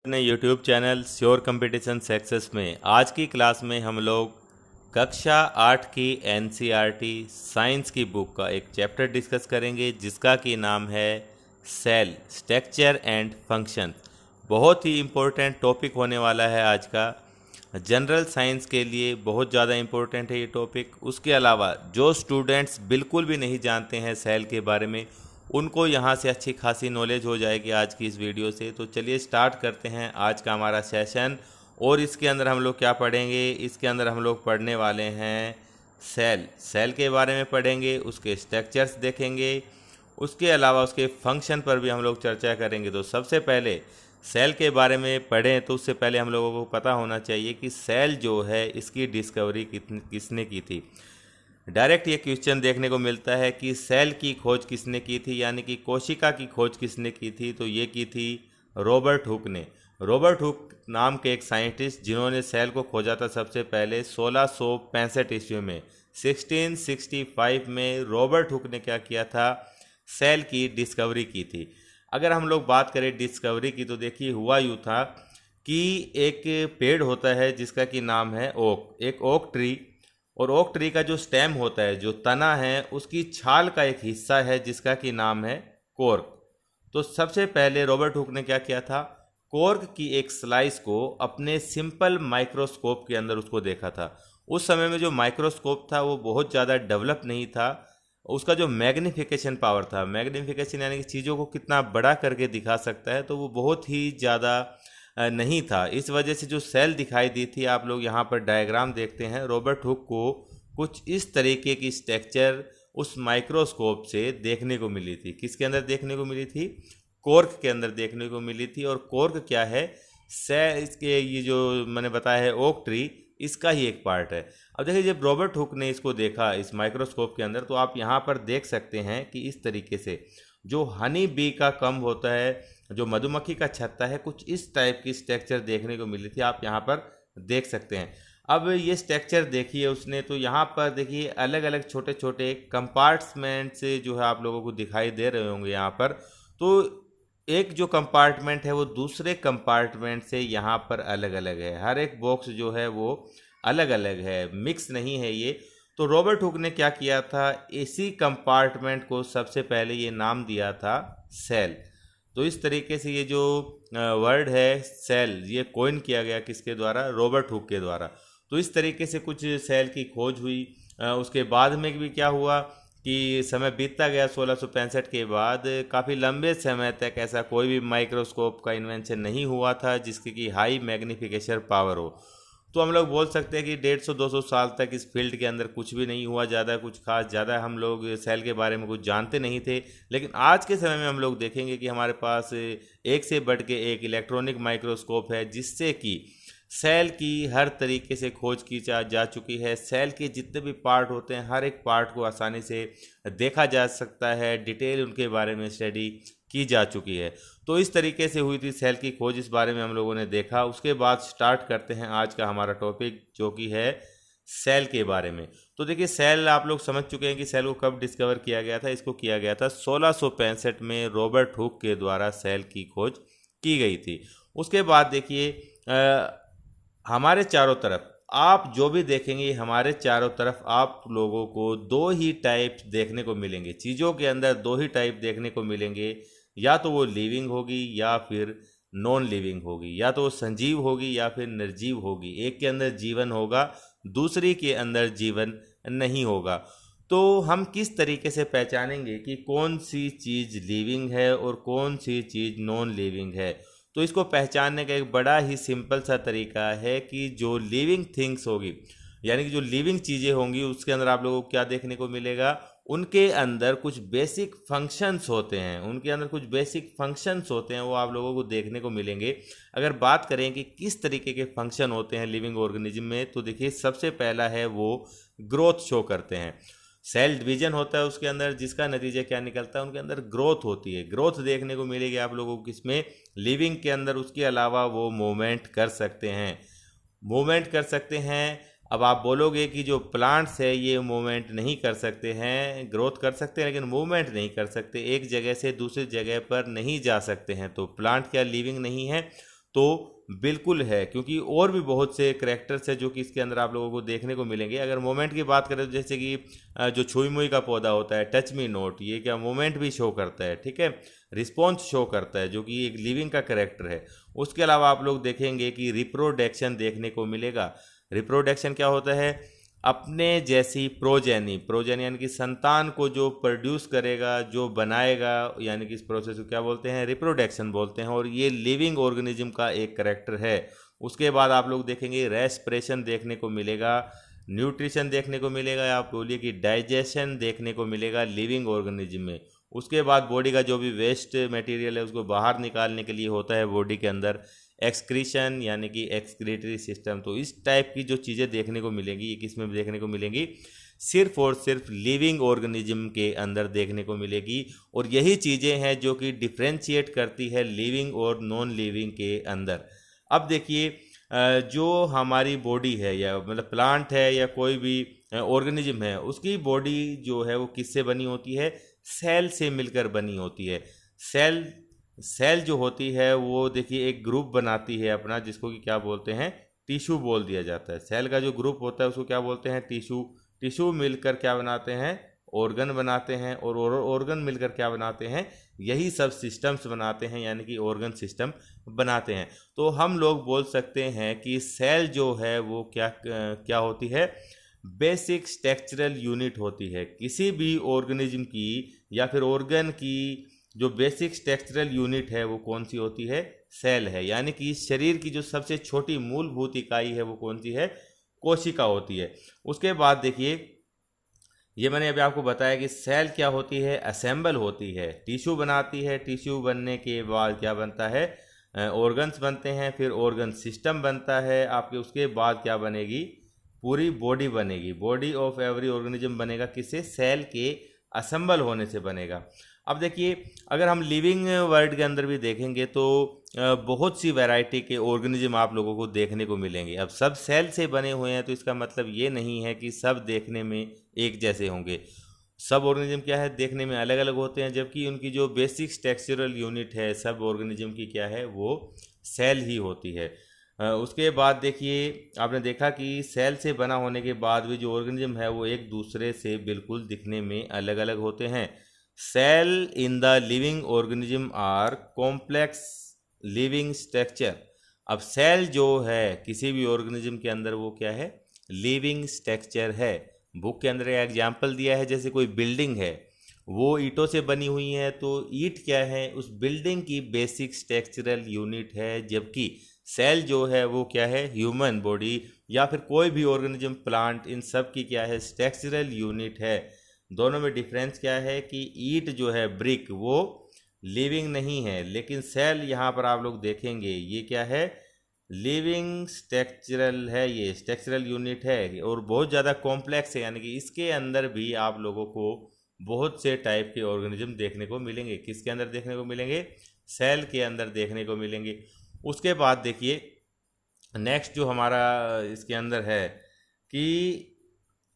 अपने YouTube channel sure competition success में आज की क्लास में हम लोग कक्षा 8 की NCERT साइंस की बुक का एक चैप्टर डिस्कस करेंगे जिसका कि नाम है सेल स्ट्रक्चर एंड फंक्शन। बहुत ही इम्पोर्टेंट टॉपिक होने वाला है आज का। जनरल साइंस के लिए बहुत ज़्यादा इम्पोर्टेंट है ये टॉपिक। उसके अलावा जो स्टूडेंट्स बिल्कुल भी नहीं जानते हैं सेल के बारे में उनको यहाँ से अच्छी खासी नॉलेज हो जाएगी आज की इस वीडियो से। तो चलिए स्टार्ट करते हैं आज का हमारा सेशन। और इसके अंदर हम लोग क्या पढ़ेंगे, इसके अंदर हम लोग पढ़ने वाले हैं सेल के बारे में पढ़ेंगे, उसके स्ट्रक्चर्स देखेंगे, उसके अलावा उसके फंक्शन पर भी हम लोग चर्चा करेंगे। तो सबसे पहले सेल के बारे में पढ़ें तो उससे पहले हम लोगों को पता होना चाहिए कि सेल जो है इसकी डिस्कवरी किसने की थी। डायरेक्ट ये क्वेश्चन देखने को मिलता है कि सेल की खोज किसने की थी, यानी कि कोशिका की खोज किसने की थी। तो ये की थी रॉबर्ट हुक ने। रॉबर्ट हुक नाम के एक साइंटिस्ट जिन्होंने सेल को खोजा था सबसे पहले 1665 ईस्वी में। 1665 में रॉबर्ट हुक ने क्या किया था, सेल की डिस्कवरी की थी। अगर हम लोग बात करें डिस्कवरी की तो देखिए हुआ यूँ था कि एक पेड़ होता है जिसका कि नाम है ओक, एक ओक ट्री। और ओक ट्री का जो स्टेम होता है, जो तना है, उसकी छाल का एक हिस्सा है जिसका कि नाम है कोर्क। तो सबसे पहले रॉबर्ट हुक ने क्या किया था, कोर्क की एक स्लाइस को अपने सिंपल माइक्रोस्कोप के अंदर उसको देखा था। उस समय में जो माइक्रोस्कोप था वो बहुत ज़्यादा डेवलप नहीं था। उसका जो मैग्नीफिकेशन पावर था, मैग्नीफिकेशन यानी कि चीज़ों को कितना बड़ा करके दिखा सकता है, तो वो बहुत ही ज़्यादा नहीं था। इस वजह से जो सेल दिखाई दी थी, आप लोग यहाँ पर डायग्राम देखते हैं, रॉबर्ट हुक को कुछ इस तरीके की स्ट्रक्चर उस माइक्रोस्कोप से देखने को मिली थी। किसके अंदर देखने को मिली थी, कोर्क के अंदर देखने को मिली थी। और कोर्क क्या है, सेल इसके ये जो मैंने बताया है ओक ट्री, इसका ही एक पार्ट है। अब देखिए जब रॉबर्ट हुक ने इसको देखा इस माइक्रोस्कोप के अंदर, तो आप यहाँ पर देख सकते हैं कि इस तरीके से जो हनी बी का कम होता है, जो मधुमक्खी का छत्ता है, कुछ इस टाइप की स्ट्रक्चर देखने को मिली थी। आप यहाँ पर देख सकते हैं। अब ये स्ट्रक्चर देखिए उसने, तो यहाँ पर देखिए अलग अलग छोटे छोटे कंपार्टमेंट से जो है आप लोगों को दिखाई दे रहे होंगे यहाँ पर। तो एक जो कंपार्टमेंट है वो दूसरे कंपार्टमेंट से यहाँ पर अलग अलग है। हर एक बॉक्स जो है वो अलग अलग है, मिक्स नहीं है ये। तो रॉबर्ट हुक ने क्या किया था, इसी कंपार्टमेंट को सबसे पहले ये नाम दिया था सेल। तो इस तरीके से ये जो वर्ड है सेल, ये कॉइन किया गया किसके द्वारा, रॉबर्ट हुक के द्वारा। तो इस तरीके से कुछ सेल की खोज हुई। उसके बाद में भी क्या हुआ कि समय बीतता गया। 1665 के बाद काफ़ी लंबे समय तक ऐसा कोई भी माइक्रोस्कोप का इन्वेंशन नहीं हुआ था जिसकी कि हाई मैग्नीफिकेशन पावर हो। तो हम लोग बोल सकते हैं कि 150-200 साल तक इस फील्ड के अंदर कुछ भी नहीं हुआ, ज़्यादा कुछ खास, ज़्यादा हम लोग सेल के बारे में कुछ जानते नहीं थे। लेकिन आज के समय में हम लोग देखेंगे कि हमारे पास एक से बढ़ के एक इलेक्ट्रॉनिक माइक्रोस्कोप है जिससे कि सेल की हर तरीके से खोज की जा चुकी है। सेल के जितने भी पार्ट होते हैं, हर एक पार्ट को आसानी से देखा जा सकता है, डिटेल उनके बारे में स्टडी की जा चुकी है। तो इस तरीके से हुई थी सेल की खोज, इस बारे में हम लोगों ने देखा। उसके बाद स्टार्ट करते हैं आज का हमारा टॉपिक जो कि है सेल के बारे में। तो देखिए सेल आप लोग समझ चुके हैं कि सेल को कब डिस्कवर किया गया था। इसको किया गया था 1665 में रॉबर्ट हुक के द्वारा सेल की खोज की गई थी। उसके बाद देखिए हमारे चारों तरफ आप जो भी देखेंगे, हमारे चारों तरफ आप लोगों को दो ही टाइप देखने को मिलेंगे। चीज़ों के अंदर दो ही टाइप देखने को मिलेंगे, या तो वो लिविंग होगी या फिर नॉन लिविंग होगी, या तो वो संजीव होगी या फिर निर्जीव होगी। एक के अंदर जीवन होगा, दूसरी के अंदर जीवन नहीं होगा। तो हम किस तरीके से पहचानेंगे कि कौन सी चीज़ लिविंग है और कौन सी चीज़ नॉन लिविंग है। तो इसको पहचानने का एक बड़ा ही सिंपल सा तरीका है कि जो लिविंग थिंग्स होगी, यानी कि जो लिविंग चीज़ें होंगी, उसके अंदर आप लोगों को क्या देखने को मिलेगा, उनके अंदर कुछ बेसिक फंक्शंस होते हैं। उनके अंदर कुछ बेसिक फंक्शंस होते हैं, वो आप लोगों को देखने को मिलेंगे। अगर बात करें कि किस तरीके के फंक्शन होते हैं लिविंग ऑर्गेनिज्म में, तो देखिए सबसे पहला है वो ग्रोथ शो करते हैं। सेल डिवीजन होता है उसके अंदर, जिसका नतीजा क्या निकलता है, उनके अंदर ग्रोथ होती है। ग्रोथ देखने को मिलेगी आप लोगों को किसमें, लिविंग के अंदर। उसके अलावा वो मूवमेंट कर सकते हैं, मूवमेंट कर सकते हैं। अब आप बोलोगे कि जो प्लांट्स है ये मूवमेंट नहीं कर सकते हैं, ग्रोथ कर सकते हैं लेकिन मूवमेंट नहीं कर सकते, एक जगह से दूसरी जगह पर नहीं जा सकते हैं, तो प्लांट क्या लिविंग नहीं है। तो बिल्कुल है, क्योंकि और भी बहुत से करैक्टर्स है जो कि इसके अंदर आप लोगों को देखने को मिलेंगे। अगर मोमेंट की बात करें तो जैसे कि जो छुई मुई का पौधा होता है, टच मी नोट, ये क्या मोमेंट भी शो करता है, ठीक है, रिस्पॉन्स शो करता है, जो कि एक लिविंग का करैक्टर है। उसके अलावा आप लोग देखेंगे कि रिप्रोडक्शन देखने को मिलेगा। रिप्रोडक्शन क्या होता है? अपने जैसी प्रोजेनी, प्रोजेनी यानी कि संतान को जो प्रोड्यूस करेगा, जो बनाएगा, यानी कि इस प्रोसेस को क्या बोलते हैं? रिप्रोडक्शन बोलते हैं, और ये लिविंग ऑर्गेनिज्म का एक करैक्टर है। उसके बाद आप लोग देखेंगे रेस्पिरेशन देखने को मिलेगा, न्यूट्रिशन देखने को मिलेगा, या आप बोलिए कि डाइजेशन देखने को मिलेगा लिविंग ऑर्गेनिज्म में। उसके बाद बॉडी का जो भी वेस्ट मटेरियल है उसको बाहर निकालने के लिए होता है बॉडी के अंदर एक्सक्रीशन, यानी कि एक्सक्रीटरी सिस्टम। तो इस टाइप की जो चीज़ें देखने को मिलेंगी, ये किस में देखने को मिलेंगी? सिर्फ और सिर्फ लिविंग ऑर्गेनिज्म के अंदर देखने को मिलेगी। और यही चीज़ें हैं जो कि डिफ्रेंशिएट करती है लिविंग और नॉन लिविंग के अंदर। अब देखिए, जो हमारी बॉडी है, या मतलब प्लांट है या कोई भी ऑर्गेनिज्म है, उसकी बॉडी जो है वो किससे बनी होती है? सेल से मिलकर बनी होती है। सेल सेल जो होती है वो देखिए एक ग्रुप बनाती है अपना, जिसको कि क्या बोलते हैं? टिश्यू बोल दिया जाता है। सेल का जो ग्रुप होता है उसको क्या बोलते हैं? टिश्यू। टिश्यू मिलकर क्या बनाते हैं? ऑर्गन बनाते हैं, और ऑर्गन मिलकर क्या बनाते हैं? यही सब सिस्टम्स बनाते हैं, यानी कि ऑर्गन सिस्टम बनाते हैं। तो हम लोग बोल सकते हैं कि सेल जो है वो क्या होती है? बेसिक स्ट्रक्चरल यूनिट होती है। किसी भी ऑर्गेनिज्म की या फिर ऑर्गन की जो बेसिक स्ट्रक्चरल यूनिट है वो कौन सी होती है? सेल है। यानी कि इस शरीर की जो सबसे छोटी मूलभूत इकाई है वो कौन सी है? कोशिका होती है। उसके बाद देखिए, ये मैंने अभी आपको बताया कि सेल क्या होती है? असेंबल होती है, टिश्यू बनाती है। टिश्यू बनने के बाद क्या बनता है? ऑर्गन्स बनते हैं, फिर ऑर्गन सिस्टम बनता है आपके। उसके बाद क्या बनेगी? पूरी बॉडी बनेगी। बॉडी ऑफ एवरी ऑर्गेनिज्म बनेगा किससे? सेल के असेंबल होने से बनेगा। अब देखिए, अगर हम लिविंग वर्ल्ड के अंदर भी देखेंगे तो बहुत सी वैरायटी के ऑर्गेनिज्म आप लोगों को देखने को मिलेंगे। अब सब सेल से बने हुए हैं तो इसका मतलब ये नहीं है कि सब देखने में एक जैसे होंगे। सब ऑर्गेनिज्म क्या है? देखने में अलग अलग होते हैं, जबकि उनकी जो बेसिक स्ट्रक्चरल यूनिट है सब ऑर्गेनिज्म की क्या है? वो सेल ही होती है। उसके बाद देखिए, आपने देखा कि सेल से बना होने के बाद भी जो ऑर्गेनिज्म है वो एक दूसरे से बिल्कुल दिखने में अलग अलग होते हैं। Cell in the living organism are complex living structure. अब सेल जो है किसी भी ऑर्गेनिज्म के अंदर वो क्या है? लिविंग स्ट्रक्चर है। बुक के अंदर एक एग्जाम्पल दिया है, जैसे कोई बिल्डिंग है, वो ईंटों से बनी हुई है, तो ईंट क्या है? उस बिल्डिंग की बेसिक स्ट्रक्चरल यूनिट है। जबकि सेल जो है वो क्या है? ह्यूमन बॉडी या फिर कोई भी ऑर्गेनिज्म, प्लांट, इन सब की क्या है? स्ट्रक्चरल यूनिट है। दोनों में डिफरेंस क्या है कि ईंट जो है, ब्रिक, वो लिविंग नहीं है, लेकिन सेल यहाँ पर आप लोग देखेंगे ये क्या है? लिविंग स्ट्रक्चरल है, ये स्ट्रक्चरल यूनिट है, और बहुत ज़्यादा कॉम्प्लेक्स है। यानी कि इसके अंदर भी आप लोगों को बहुत से टाइप के ऑर्गेनिज्म देखने को मिलेंगे। किसके अंदर देखने को मिलेंगे? सेल के अंदर देखने को मिलेंगे। उसके बाद देखिए, नेक्स्ट जो हमारा इसके अंदर है कि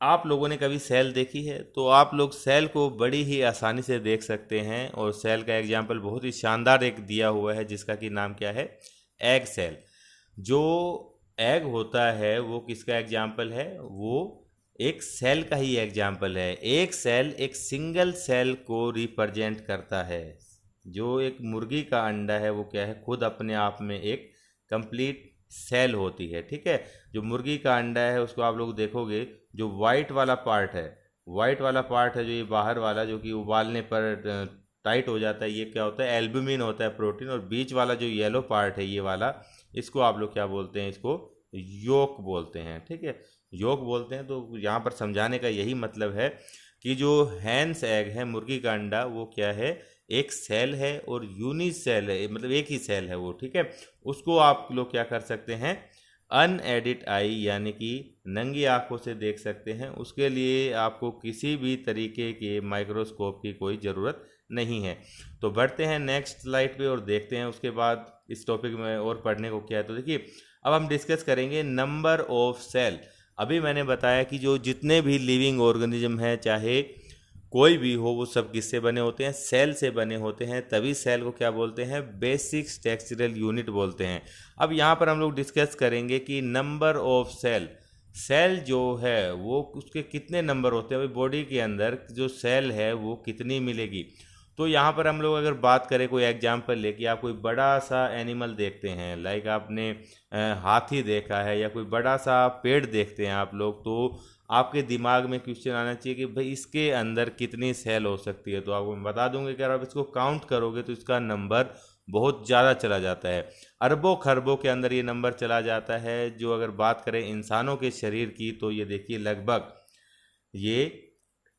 आप लोगों ने कभी सेल देखी है? तो आप लोग सेल को बड़ी ही आसानी से देख सकते हैं, और सेल का एग्जाम्पल बहुत ही शानदार एक दिया हुआ है, जिसका कि नाम क्या है? Egg cell. जो एग होता है वो किसका एग्जाम्पल है? वो एक सेल का ही एग्जाम्पल है। एक सेल एक सिंगल सेल को रिप्रेजेंट करता है। जो एक मुर्गी का अंडा है वो क्या है? खुद अपने आप में एक कंप्लीट सेल होती है, ठीक है। जो मुर्गी का अंडा है उसको आप लोग देखोगे, जो वाइट वाला पार्ट है, वाइट वाला पार्ट है जो ये बाहर वाला, जो कि उबालने पर टाइट हो जाता है, ये क्या होता है? एल्ब्यूमिन होता है, प्रोटीन। और बीच वाला जो येलो पार्ट है, ये वाला, इसको आप लोग क्या बोलते हैं? इसको योक बोलते हैं, ठीक है, योक बोलते हैं। तो यहाँ पर समझाने का यही मतलब है कि जो हैंस एग है, मुर्गी का अंडा, वो क्या है? एक सेल है, और यूनिसेल है, मतलब एक ही सेल है वो, ठीक है। उसको आप लोग क्या कर सकते हैं? अनएडिट आई, यानी कि नंगी आंखों से देख सकते हैं। उसके लिए आपको किसी भी तरीके के माइक्रोस्कोप की कोई ज़रूरत नहीं है। तो बढ़ते हैं नेक्स्ट स्लाइड पे और देखते हैं उसके बाद इस टॉपिक में और पढ़ने को क्या है। तो देखिए, अब हम डिस्कस करेंगे नंबर ऑफ सेल। अभी मैंने बताया कि जो जितने भी लिविंग ऑर्गेनिज्म हैं, चाहे कोई भी हो वो सब किससे बने होते हैं, सेल से बने होते हैं, तभी सेल को क्या बोलते हैं, बेसिक स्ट्रक्चरल यूनिट बोलते हैं। अब यहाँ पर हम लोग डिस्कस करेंगे कि नंबर ऑफ सेल, सेल जो है वो उसके कितने नंबर होते हैं, भाई बॉडी के अंदर जो सेल है वो कितनी मिलेगी। तो यहाँ पर हम लोग अगर बात करें, कोई एग्जांपल ले कि आप कोई बड़ा सा एनिमल देखते हैं, लाइक आपने हाथी देखा है या कोई बड़ा सा पेड़ देखते हैं आप लोग, तो आपके दिमाग में क्वेश्चन आना चाहिए कि भाई इसके अंदर कितनी सेल हो सकती है। तो आपको मैं बता दूंगा कि अगर आप इसको काउंट करोगे तो इसका नंबर बहुत ज़्यादा चला जाता है, अरबों खरबों के अंदर ये नंबर चला जाता है। जो अगर बात करें इंसानों के शरीर की, तो ये देखिए लगभग ये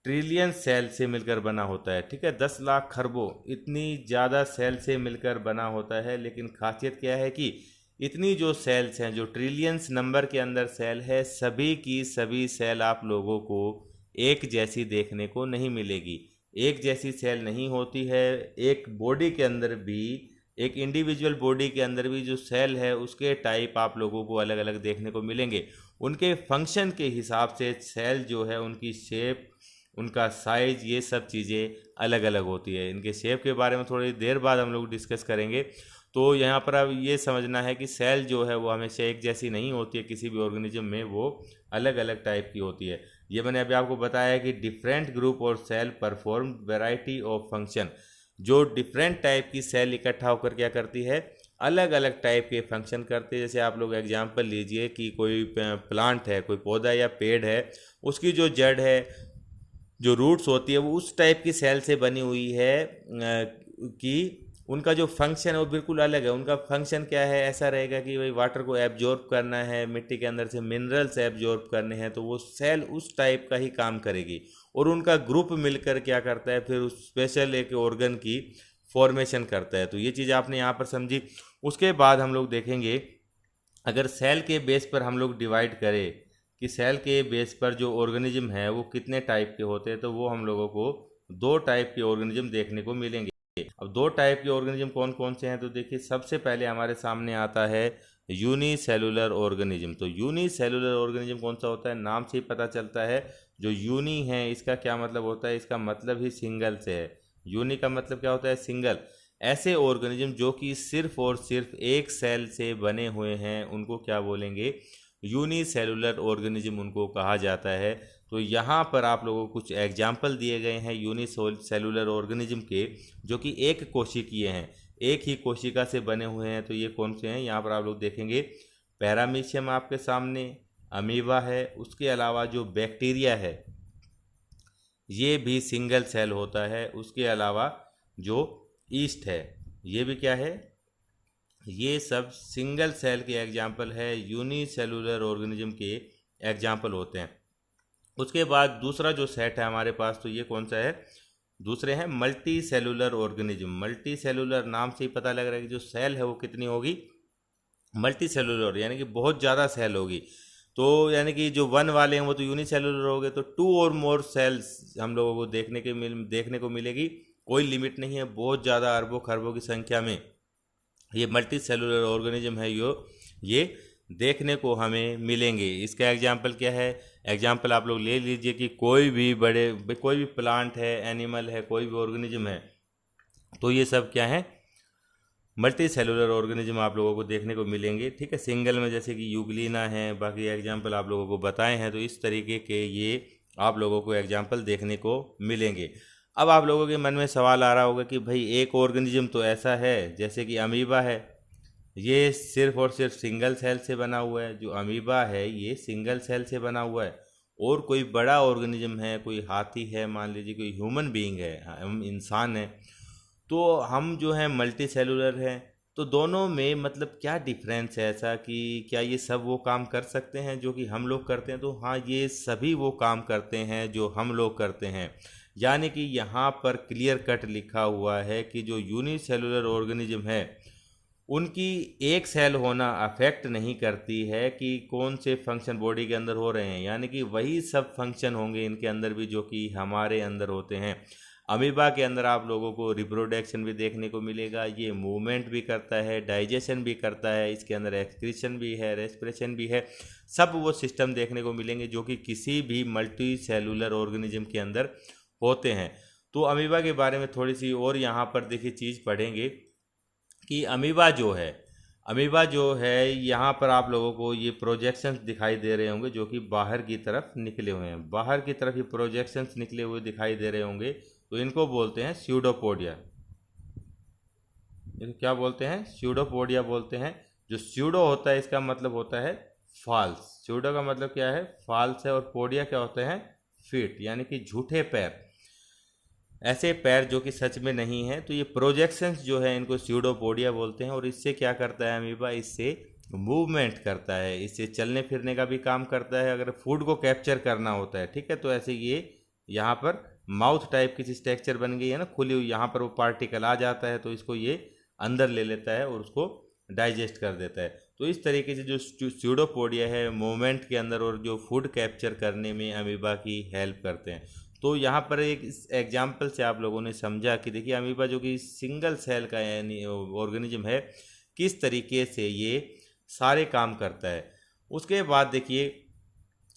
ट्रिलियन सेल से मिलकर बना होता है, ठीक है, 10 लाख खरबों, इतनी ज़्यादा सेल से मिलकर बना होता है। लेकिन खासियत क्या है कि इतनी जो सेल्स हैं, जो ट्रिलियंस नंबर के अंदर सेल है, सभी की सभी सेल आप लोगों को एक जैसी देखने को नहीं मिलेगी। एक जैसी सेल नहीं होती है। एक बॉडी के अंदर भी, एक इंडिविजुअल बॉडी के अंदर भी जो सेल है उसके टाइप आप लोगों को अलग अलग देखने को मिलेंगे। उनके फंक्शन के हिसाब से सेल जो है, उनकी शेप, उनका साइज, ये सब चीज़ें अलग अलग होती है। इनके शेप के बारे में थोड़ी देर बाद हम लोग डिस्कस करेंगे। तो यहाँ पर अब ये समझना है कि सेल जो है वो हमेशा एक जैसी नहीं होती है, किसी भी ऑर्गेनिज्म में वो अलग अलग टाइप की होती है। ये मैंने अभी आपको बताया है कि डिफरेंट ग्रुप और cell perform variety of function. जो डिफरेंट टाइप की सेल इकट्ठा होकर क्या करती है, अलग अलग टाइप के फंक्शन करते हैं। जैसे आप लोग एग्जांपल लीजिए कि कोई प्लांट है, कोई पौधा या पेड़ है, उसकी जो जड़ है, जो रूट्स होती है, वो उस टाइप की सेल से बनी हुई है कि उनका जो फंक्शन है वो बिल्कुल अलग है। उनका फंक्शन क्या है, ऐसा रहेगा कि भाई वाटर को एब्जॉर्ब करना है, मिट्टी के अंदर से मिनरल्स एब्जॉर्ब करने हैं, तो वो सेल उस टाइप का ही काम करेगी। और उनका ग्रुप मिलकर क्या करता है, फिर उस स्पेशल एक ऑर्गन की फॉर्मेशन करता है। तो ये चीज़ आपने यहाँ पर समझी। उसके बाद हम लोग देखेंगे, अगर सेल के बेस पर हम लोग डिवाइड करें कि सेल के बेस पर जो ऑर्गेनिज्म है वो कितने टाइप के होते हैं, तो वो हम लोगों को 2 टाइप के ऑर्गेनिज्म देखने को मिलेंगे। अब 2 टाइप के ऑर्गेनिज्म कौन कौन से हैं, तो देखिए सबसे पहले हमारे सामने आता है यूनिसेलुलर ऑर्गेनिज्म। तो यूनिसेलुलर ऑर्गेनिज्म कौन सा होता है, नाम से ही पता चलता है। जो यूनी है इसका क्या मतलब होता है, इसका मतलब ही सिंगल से है। यूनी का मतलब क्या होता है, सिंगल। ऐसे ऑर्गेनिज्म जो कि सिर्फ और सिर्फ एक सेल से बने हुए हैं, उनको क्या बोलेंगे, यूनिसेलुलर ऑर्गेनिज्म उनको कहा जाता है। तो यहाँ पर आप लोगों को कुछ एग्जाम्पल दिए गए हैं यूनिसेलुलर ऑर्गेनिज्म के, जो कि एक कोशिकीय हैं, एक ही कोशिका से बने हुए हैं। तो ये कौन से हैं, यहाँ पर आप लोग देखेंगे, पैरामीशियम आपके सामने, अमीबा है, उसके अलावा जो बैक्टीरिया है ये भी सिंगल सेल होता है। उसके अलावा जो ईस्ट है ये भी क्या है, ये सब सिंगल सेल के एग्जाम्पल है, यूनिसेलुलर ऑर्गेनिज्म के एग्जाम्पल होते हैं। उसके बाद दूसरा जो सेट है हमारे पास, तो ये कौन सा है, दूसरे हैं multi cellular organism. Multi cellular नाम से ही पता लग रहा है कि जो सेल है वो कितनी होगी, मल्टी सेलुलर, यानी कि बहुत ज़्यादा सेल होगी। तो यानी कि जो 1 वाले हैं वो तो यूनिसेलुलर हो गए, तो 2 और मोर सेल्स हम लोगों को देखने को मिलेगी। कोई लिमिट नहीं है, बहुत ज़्यादा अरबों खरबों की संख्या में ये मल्टी सेलुलर ऑर्गेनिज्म है, ये देखने को हमें मिलेंगे। इसका एग्जाम्पल क्या है, एग्जाम्पल आप लोग ले लीजिए कि कोई भी प्लांट है, एनिमल है, कोई भी ऑर्गेनिज्म है, तो ये सब क्या है, मल्टी सेलुलर ऑर्गेनिज्म आप लोगों को देखने को मिलेंगे। ठीक है, सिंगल में जैसे कि यूग्लिना है, बाकी एग्जाम्पल आप लोगों को बताए हैं। तो इस तरीके के ये आप लोगों को एग्जाम्पल देखने को मिलेंगे। अब आप लोगों के मन में सवाल आ रहा होगा कि भाई एक ऑर्गेनिज्म तो ऐसा है जैसे कि अमीबा है, ये सिर्फ और सिर्फ सिंगल सेल से बना हुआ है। जो अमीबा है ये सिंगल सेल से बना हुआ है। और कोई बड़ा ऑर्गेनिज्म है, कोई हाथी है, मान लीजिए कोई ह्यूमन बीइंग है, हम इंसान हैं, तो हम जो हैं मल्टी सेलुलर हैं। तो दोनों में मतलब क्या डिफरेंस है, ऐसा कि क्या ये सब वो काम कर सकते हैं जो कि हम लोग करते हैं, तो हाँ, ये सभी वो काम करते हैं जो हम लोग करते हैं। यानी कि यहाँ पर क्लियर कट लिखा हुआ है कि जो यूनिसेलुलर ऑर्गेनिज्म है उनकी एक सेल होना अफेक्ट नहीं करती है कि कौन से फंक्शन बॉडी के अंदर हो रहे हैं। यानी कि वही सब फंक्शन होंगे इनके अंदर भी जो कि हमारे अंदर होते हैं। अमीबा के अंदर आप लोगों को रिप्रोडक्शन भी देखने को मिलेगा, ये मूवमेंट भी करता है, डाइजेशन भी करता है, इसके अंदर एक्सक्रीशन भी है, रेस्पिरेशन भी है, सब वो सिस्टम देखने को मिलेंगे जो कि किसी भी मल्टी सेलुलर ऑर्गेनिज्म के अंदर होते हैं। तो अमीबा के बारे में थोड़ी सी और यहाँ पर देखिए चीज़ पढ़ेंगे कि अमीबा जो है यहाँ पर आप लोगों को ये प्रोजेक्शंस दिखाई दे रहे होंगे जो कि बाहर की तरफ निकले हुए हैं, बाहर की तरफ ये प्रोजेक्शंस निकले हुए दिखाई दे रहे होंगे, तो इनको बोलते हैं स्यूडोपोडिया। इनको क्या बोलते हैं? स्यूडोपोडिया बोलते हैं। जो स्यूडो होता है इसका मतलब होता है फॉल्स, स्यूडो का मतलब क्या है? फॉल्स है, और पोडिया क्या होते हैं? फीट, यानी कि झूठे पैर, ऐसे पैर जो कि सच में नहीं है। तो ये प्रोजेक्शंस जो है इनको स्यूडोपोडिया बोलते हैं। और इससे क्या करता है अमीबा? इससे मूवमेंट करता है, इससे चलने फिरने का भी काम करता है, अगर फूड को कैप्चर करना होता है, ठीक है। तो ऐसे ये यहाँ पर माउथ टाइप की स्ट्रक्चर बन गई है ना, खुली हुई, यहाँ पर वो पार्टिकल आ जाता है तो इसको ये अंदर ले लेता है और उसको डाइजेस्ट कर देता है। तो इस तरीके से जो स्यूडोपोडिया है मूवमेंट के अंदर और जो फूड कैप्चर करने में अमीबा की हेल्प करते हैं। तो यहाँ पर एक एग्जाम्पल से आप लोगों ने समझा कि देखिए अमीबा जो कि सिंगल सेल का यानी ऑर्गेनिज्म है, किस तरीके से ये सारे काम करता है। उसके बाद देखिए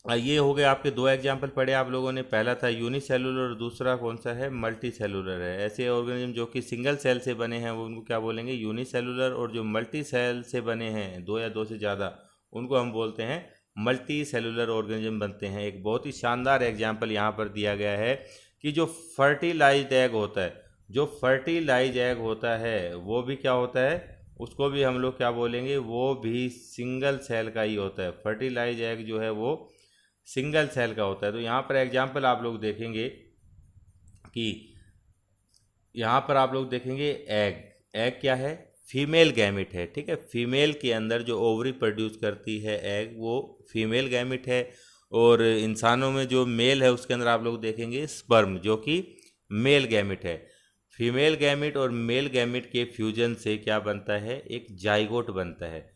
ये हो गए आपके दो एग्जाम्पल पढ़े आप लोगों ने, पहला था यूनिसेलुलर और दूसरा कौन सा है? मल्टी सेलुलर है। ऐसे ऑर्गेनिज्म जो कि सिंगल सेल से बने हैं वो उनको क्या बोलेंगे? यूनिसेलुलर। और जो मल्टी सेल से बने हैं, दो या दो से ज़्यादा, उनको हम बोलते हैं मल्टी सेलुलर ऑर्गेनिज्म बनते हैं। एक बहुत ही शानदार एग्जाम्पल यहाँ पर दिया गया है कि जो फर्टिलाइज्ड एग होता है, जो फर्टिलाइज एग होता है वो भी क्या होता है? उसको भी हम लोग क्या बोलेंगे? वो भी सिंगल सेल का ही होता है। फर्टिलाइज एग जो है वो सिंगल सेल का होता है। तो यहाँ पर एग्जाम्पल आप लोग देखेंगे कि यहाँ पर आप लोग देखेंगे एग, एग क्या है? फीमेल गैमिट है, ठीक है। फीमेल के अंदर जो ओवरी प्रोड्यूस करती है एग, वो फीमेल गैमिट है। और इंसानों में जो मेल है उसके अंदर आप लोग देखेंगे स्पर्म, जो कि मेल गैमिट है। फीमेल गैमिट और मेल गैमिट के फ्यूजन से क्या बनता है? एक जाइगोट बनता है।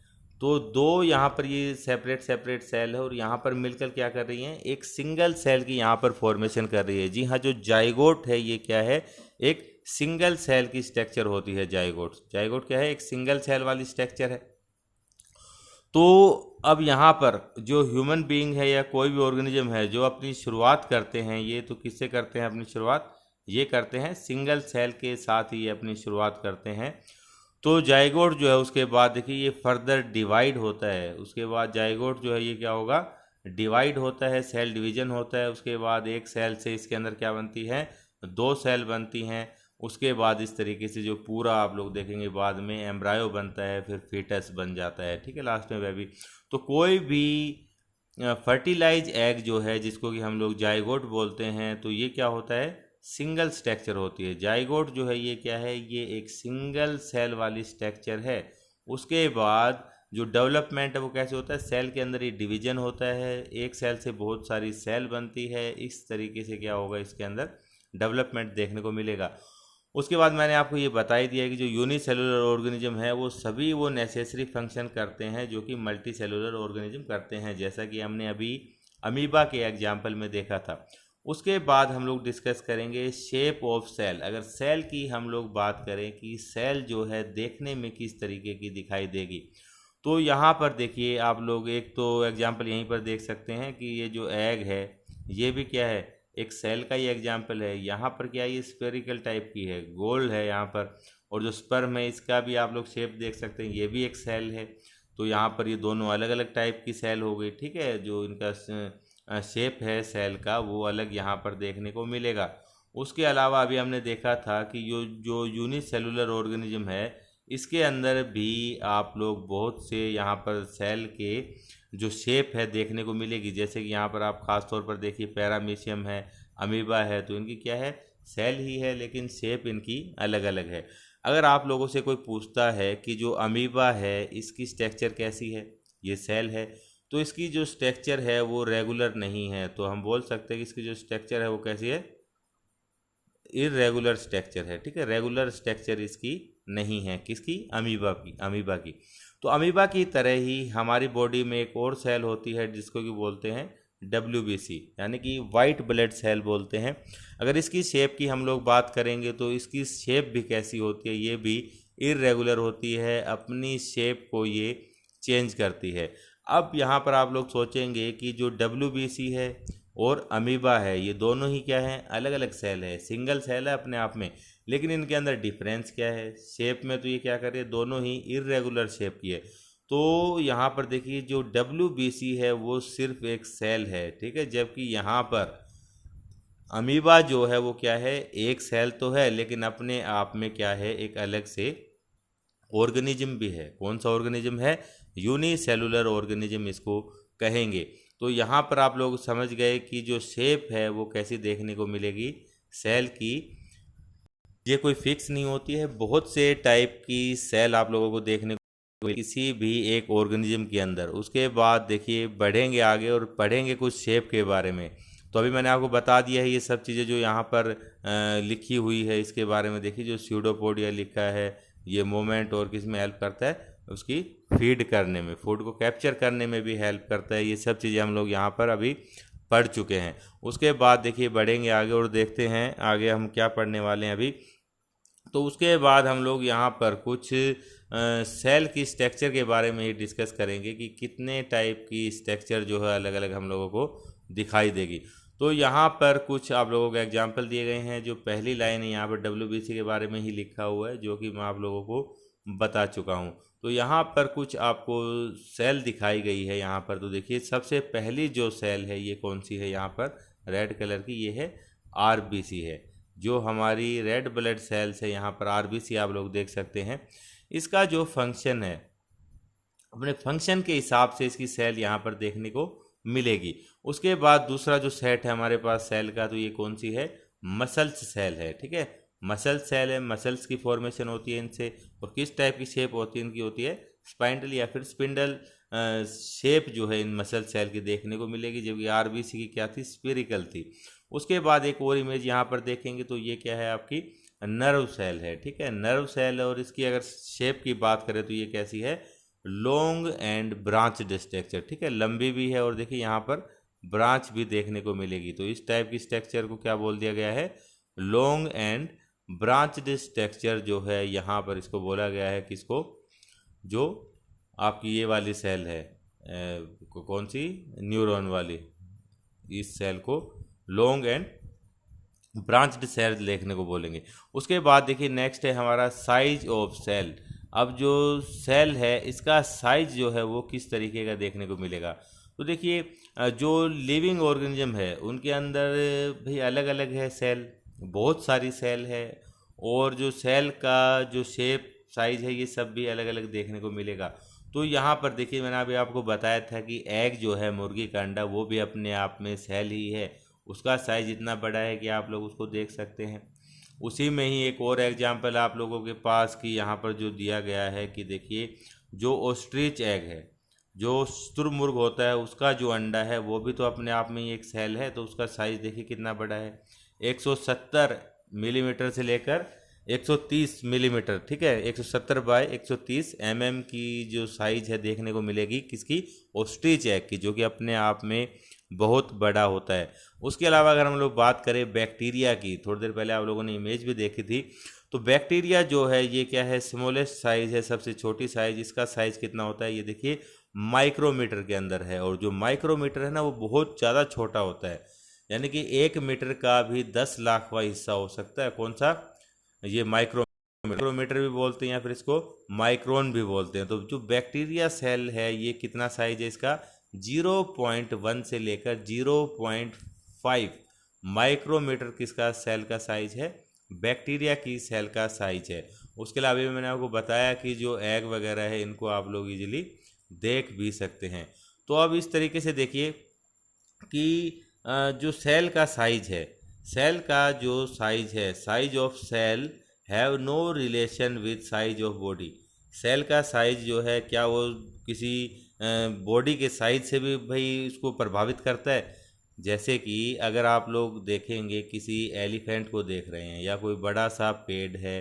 तो दो यहाँ पर ये सेपरेट सेपरेट सेल है और यहाँ पर मिलकर क्या कर रही हैं? एक सिंगल सेल की यहाँ पर फॉर्मेशन कर रही है। जी हाँ, जो जाइगोट है ये क्या है? एक सिंगल सेल की स्ट्रक्चर होती है जाइगोट। जाइगोट क्या है? एक सिंगल सेल वाली स्ट्रक्चर है। तो अब यहाँ पर जो ह्यूमन बीइंग है या कोई भी ऑर्गेनिज्म है जो अपनी शुरुआत करते हैं, ये तो किससे करते हैं अपनी शुरुआत? ये करते हैं सिंगल सेल के साथ ही अपनी शुरुआत करते हैं। तो जाइगोट जो है उसके बाद देखिए ये फर्दर डिवाइड होता है। उसके बाद जाइगोट जो है ये क्या होगा? डिवाइड होता है, सेल डिवीजन होता है। उसके बाद एक सेल से इसके अंदर क्या बनती है? दो सेल बनती हैं। उसके बाद इस तरीके से जो पूरा आप लोग देखेंगे बाद में एम्ब्रायो बनता है, फिर फीटस बन जाता है, ठीक है, लास्ट में बेबी। तो कोई भी फर्टिलाइज एग जो है जिसको कि हम लोग जाइगोट बोलते हैं, तो ये क्या होता है? सिंगल स्ट्रक्चर होती है। जाइगोट जो है ये क्या है? ये एक सिंगल सेल वाली स्ट्रक्चर है। उसके बाद जो डेवलपमेंट है वो कैसे होता है? सेल के अंदर ये डिवीजन होता है, एक सेल से बहुत सारी सेल बनती है। इस तरीके से क्या होगा? इसके अंदर डेवलपमेंट देखने को मिलेगा। उसके बाद मैंने आपको ये बता ही दिया कि जो यूनिसेलुलर ऑर्गेनिज्म है वो सभी वो नेसेसरी फंक्शन करते हैं जो कि मल्टी सेलुलर ऑर्गेनिज्म करते हैं, जैसा कि हमने अभी अमीबा के एग्जाम्पल में देखा था। उसके बाद हम लोग डिस्कस करेंगे शेप ऑफ सेल। अगर सेल की हम लोग बात करें कि सेल जो है देखने में किस तरीके की दिखाई देगी, तो यहाँ पर देखिए आप लोग एक तो एग्जाम्पल यहीं पर देख सकते हैं कि ये जो एग है ये भी क्या है? एक सेल का ही एग्जाम्पल है। यहाँ पर क्या है? ये स्फेरिकल टाइप की है, गोल है यहाँ पर। और जो स्पर्म है इसका भी आप लोग शेप देख सकते हैं, ये भी एक सेल है। तो यहाँ पर ये दोनों अलग अलग टाइप की सेल हो गई, ठीक है। जो इनका शेप है सेल का वो अलग यहाँ पर देखने को मिलेगा। उसके अलावा अभी हमने देखा था कि जो यूनिसेलुलर ऑर्गेनिज्म है इसके अंदर भी आप लोग बहुत से यहाँ पर सेल के जो शेप है देखने को मिलेगी। जैसे कि यहाँ पर आप खास तौर पर देखिए पैरामीशियम है, अमीबा है, तो इनकी क्या है? सेल ही है लेकिन शेप इनकी अलग अलग है। अगर आप लोगों से कोई पूछता है कि जो अमीबा है इसकी स्ट्रक्चर कैसी है, ये सेल है, तो इसकी जो स्ट्रक्चर है वो रेगुलर नहीं है, तो हम बोल सकते हैं कि इसकी जो स्ट्रक्चर है वो कैसी है? इरेगुलर स्ट्रक्चर है, ठीक है। रेगुलर स्ट्रक्चर इसकी नहीं है, किसकी? अमीबा की। तो अमीबा की तरह ही हमारी बॉडी में एक और सेल होती है जिसको कि बोलते हैं WBC, यानी कि वाइट ब्लड सेल बोलते हैं। अगर इसकी शेप की हम लोग बात करेंगे तो इसकी शेप भी कैसी होती है? ये भी इरेगुलर होती है, अपनी शेप को ये चेंज करती है। अब यहाँ पर आप लोग सोचेंगे कि जो WBC है और अमीबा है, ये दोनों ही क्या है, अलग अलग सेल है, सिंगल सेल है अपने आप में, लेकिन इनके अंदर डिफरेंस क्या है, शेप में तो ये क्या कर रही है, दोनों ही इरेगुलर शेप की है। तो यहाँ पर देखिए जो WBC है वो सिर्फ एक सेल है, ठीक है, जबकि यहाँ पर अमीबा जो है वो क्या है, एक सेल तो है लेकिन अपने आप में क्या है, एक अलग से ऑर्गेनिज्म भी है। कौन सा ऑर्गेनिज्म है, यूनिसेलुलर ऑर्गेनिज्म इसको कहेंगे। तो यहाँ पर आप लोग समझ गए कि जो शेप है वो कैसी देखने को मिलेगी सेल की, ये कोई फिक्स नहीं होती है, बहुत से टाइप की सेल आप लोगों को देखने को किसी भी एक ऑर्गेनिज्म के अंदर। उसके बाद देखिए बढ़ेंगे आगे और पढ़ेंगे कुछ शेप के बारे में। तो अभी मैंने आपको बता दिया है ये सब चीज़ें जो यहाँ पर लिखी हुई है, इसके बारे में देखिए जो स्यूडोपोडिया लिखा है, ये मोमेंट और किस में हेल्प करता है, उसकी फीड करने में, फूड को कैप्चर करने में भी हेल्प करता है। ये सब चीज़ें हम लोग यहाँ पर अभी पढ़ चुके हैं। उसके बाद देखिए बढ़ेंगे आगे और देखते हैं आगे हम क्या पढ़ने वाले हैं अभी। तो उसके बाद हम लोग यहाँ पर कुछ सेल की स्ट्रक्चर के बारे में ही डिस्कस करेंगे कि कितने टाइप की स्ट्रक्चर जो है अलग अलग हम लोगों को दिखाई देगी। तो यहाँ पर कुछ आप लोगों को एग्जांपल दिए गए हैं। जो पहली लाइन है यहाँ पर WBC के बारे में ही लिखा हुआ है, जो कि मैं आप लोगों को बता चुका हूँ। तो यहाँ पर कुछ आपको सेल दिखाई गई है यहाँ पर। तो देखिए सबसे पहली जो सेल है ये कौन सी है, यहाँ पर रेड कलर की, ये है RBC है, जो हमारी रेड ब्लड सेल्स है। यहाँ पर RBC आप लोग देख सकते हैं। इसका जो फंक्शन है, अपने फंक्शन के हिसाब से इसकी सेल यहाँ पर देखने को मिलेगी। उसके बाद दूसरा जो सेट है हमारे पास सेल का, तो ये कौन सी है, मसल्स सेल है, ठीक है, मसल सेल है। मसल्स की फॉर्मेशन होती है इनसे, और किस टाइप की शेप होती है इनकी, होती है स्पाइंडल या फिर स्पिंडल शेप जो है इन मसल सेल की देखने को मिलेगी, जबकि RBC की क्या थी, स्फेरिकल थी। उसके बाद एक और इमेज यहाँ पर देखेंगे तो ये क्या है, आपकी नर्व सेल है, ठीक है, नर्व सेल। और इसकी अगर शेप की बात करें तो ये कैसी है, लॉन्ग एंड ब्रांच्ड स्ट्रक्चर, ठीक है, लंबी भी है और देखिए यहाँ पर ब्रांच भी देखने को मिलेगी। तो इस टाइप की स्ट्रक्चर को क्या बोल दिया गया है, लॉन्ग एंड ब्रांच्ड स्ट्रक्चर जो है यहाँ पर इसको बोला गया है। किसको, जो आपकी ये वाली सेल है, कौन सी, न्यूरॉन वाली, इस सेल को लॉन्ग एंड ब्रांच्ड सेल देखने को बोलेंगे। उसके बाद देखिए नेक्स्ट है हमारा साइज ऑफ सेल। अब जो सेल है इसका साइज जो है वो किस तरीके का देखने को मिलेगा। तो देखिए जो लिविंग ऑर्गेनिज्म है उनके अंदर भी अलग अलग है सेल, बहुत सारी सेल है, और जो सेल का जो शेप साइज है ये सब भी अलग अलग देखने को मिलेगा। तो यहाँ पर देखिए मैंने अभी आपको बताया था कि एग जो है, मुर्गी का अंडा, वो भी अपने आप में सेल ही है। उसका साइज इतना बड़ा है कि आप लोग उसको देख सकते हैं। उसी में ही एक और एग्जांपल आप लोगों के पास कि यहाँ पर जो दिया गया है कि देखिए जो ऑस्ट्रिच एग है, जो शुतुरमुर्ग होता है, उसका जो अंडा है वो भी तो अपने आप में ही एक सेल है। तो उसका साइज देखिए कितना बड़ा है, 170 मिलीमीटर से लेकर 130 मिलीमीटर, ठीक है, 170 बाय 130 की जो साइज है देखने को मिलेगी किसकी, ऑस्ट्रिच एग की, जो कि अपने आप में बहुत बड़ा होता है। उसके अलावा अगर हम लोग बात करें बैक्टीरिया की, थोड़ी देर पहले आप लोगों ने इमेज भी देखी थी, तो बैक्टीरिया जो है ये क्या है, स्मॉलेस्ट साइज है, सबसे छोटी साइज। इसका साइज कितना होता है, ये देखिए माइक्रोमीटर के अंदर है। और जो माइक्रोमीटर है ना वो बहुत ज़्यादा छोटा होता है, यानी कि 1 मीटर का भी 10 लाखवां हिस्सा हो सकता है। कौन सा, ये माइक्रोमीटर भी बोलते हैं या फिर इसको माइक्रोन भी बोलते हैं। तो जो बैक्टीरिया सेल है ये कितना साइज है इसका, 0.1 से लेकर 0.5 माइक्रोमीटर किसका सेल का साइज है, बैक्टीरिया की सेल का साइज है। उसके अलावा भी मैंने आपको बताया कि जो एग वगैरह है इनको आप लोग इजीली देख भी सकते हैं। तो अब इस तरीके से देखिए कि जो सेल का साइज है, सेल का जो साइज है, size of cell have no relation with size of body. Cell का साइज जो है क्या वो किसी बॉडी के साइज से भी भाई उसको प्रभावित करता है। जैसे कि अगर आप लोग देखेंगे किसी एलिफेंट को देख रहे हैं या कोई बड़ा सा पेड़ है,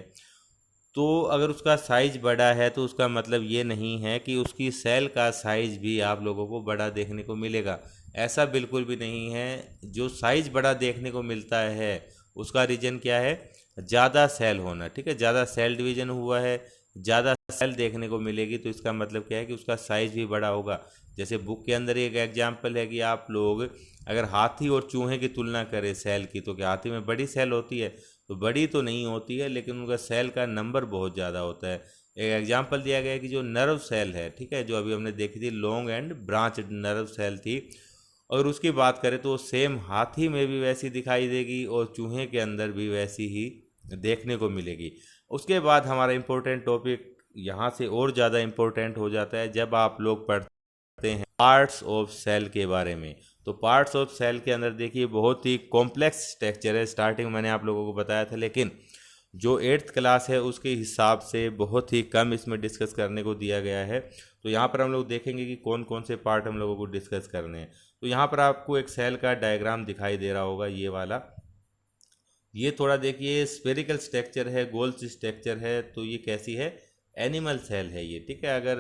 तो अगर उसका साइज बड़ा है तो उसका मतलब ये नहीं है कि उसकी सेल का साइज भी आप लोगों को बड़ा देखने को मिलेगा। ऐसा बिल्कुल भी नहीं है। जो साइज बड़ा देखने को मिलता है उसका रीज़न क्या है, ज़्यादा सेल होना, ठीक है, ज़्यादा सेल डिवीज़न हुआ है ज़्यादा सेल देखने को मिलेगी, तो इसका मतलब क्या है कि उसका साइज भी बड़ा होगा। जैसे बुक के अंदर एक एग्जाम्पल है कि आप लोग अगर हाथी और चूहे की तुलना करें सेल की, तो क्या हाथी में बड़ी सेल होती है? तो बड़ी तो नहीं होती है, लेकिन उनका सेल का नंबर बहुत ज़्यादा होता है। एक एग्जाम्पल दिया गया है कि जो नर्व सेल है, ठीक है, जो अभी हमने देखी थी long and branch nerve cell थी, और उसकी बात करें तो सेम हाथी में भी वैसी दिखाई देगी और चूहे के अंदर भी वैसी ही देखने को मिलेगी। उसके बाद हमारा इम्पोर्टेंट टॉपिक यहाँ से और ज़्यादा इम्पोर्टेंट हो जाता है जब आप लोग पढ़ते हैं पार्ट्स ऑफ सेल के बारे में। तो पार्ट्स ऑफ सेल के अंदर देखिए बहुत ही कॉम्प्लेक्स स्ट्रक्चर है, स्टार्टिंग मैंने आप लोगों को बताया था, लेकिन जो 8th क्लास है उसके हिसाब से बहुत ही कम इसमें डिस्कस करने को दिया गया है। तो यहाँ पर हम लोग देखेंगे कि कौन कौन से पार्ट हम लोगों को डिस्कस करने हैं। तो यहाँ पर आपको एक सेल का डायग्राम दिखाई दे रहा होगा, ये वाला। ये थोड़ा देखिए स्फेरिकल स्ट्रक्चर है, गोल सी स्ट्रक्चर है। तो ये कैसी है? एनिमल सेल है ये, ठीक है। अगर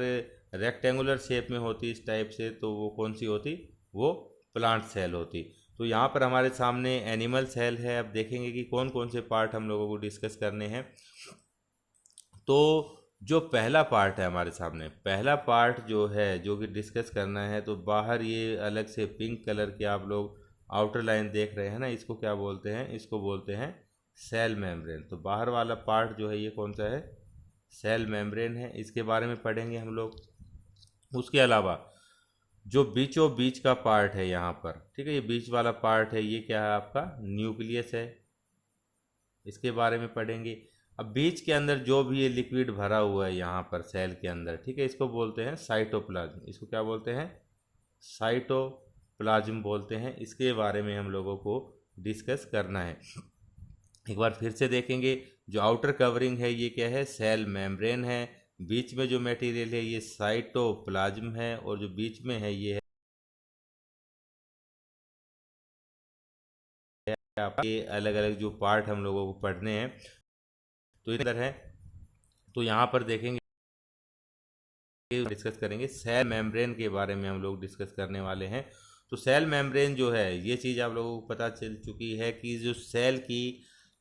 रेक्टेंगुलर शेप में होती इस टाइप से तो वो कौन सी होती? वो प्लांट सेल होती। तो यहाँ पर हमारे सामने एनिमल सेल है। अब देखेंगे कि कौन कौन से पार्ट हम लोगों को डिस्कस करने हैं। तो जो पहला पार्ट है हमारे सामने, पहला पार्ट जो है जो कि डिस्कस करना है, तो बाहर ये अलग से पिंक कलर के आप लोग आउटर लाइन देख रहे हैं ना, इसको क्या बोलते हैं? इसको बोलते हैं सेल मेम्ब्रेन। तो बाहर वाला पार्ट जो है ये कौन सा है? सेल मेम्ब्रेन है। इसके बारे में पढ़ेंगे हम लोग। उसके अलावा जो बीचों बीच का पार्ट है यहाँ पर, ठीक है, ये बीच वाला पार्ट है, ये क्या है? आपका न्यूक्लियस है। इसके बारे में पढ़ेंगे। अब बीच के अंदर जो भी ये लिक्विड भरा हुआ है यहाँ पर सेल के अंदर, ठीक है, इसको बोलते हैं साइटोप्लाज्म। इसको क्या बोलते हैं? साइटोप्लाज्म बोलते हैं। इसके बारे में हम लोगों को डिस्कस करना है। एक बार फिर से देखेंगे, जो आउटर कवरिंग है ये क्या है? सेल मेम्ब्रेन है। बीच में जो मटेरियल है ये साइटोप्लाज्म है, और जो बीच में है ये ये अलग अलग जो पार्ट हम लोगों को पढ़ने हैं। तो इधर है, तो यहाँ पर देखेंगे, डिस्कस करेंगे सेल मेम्ब्रेन के बारे में हम लोग डिस्कस करने वाले हैं। तो सेल मेम्ब्रेन जो है, ये चीज़ आप लोगों को पता चल चुकी है कि जो सेल की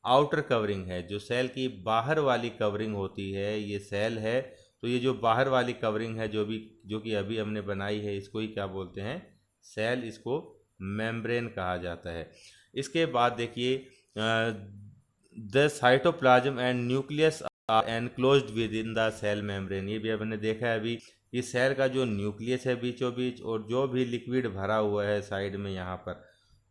आउटर कवरिंग है, जो सेल की बाहर वाली कवरिंग होती है, ये सेल है। तो ये जो बाहर वाली कवरिंग है जो कि अभी हमने बनाई है, इसको ही क्या बोलते हैं? सेल। इसको मेम्ब्रेन कहा जाता है। इसके बाद देखिए, the cytoplasm and nucleus are enclosed within the cell membrane. ये भी हमने देखा है अभी कि सेल का जो न्यूक्लियस है बीचों बीच, और जो भी लिक्विड भरा हुआ है साइड में यहाँ पर,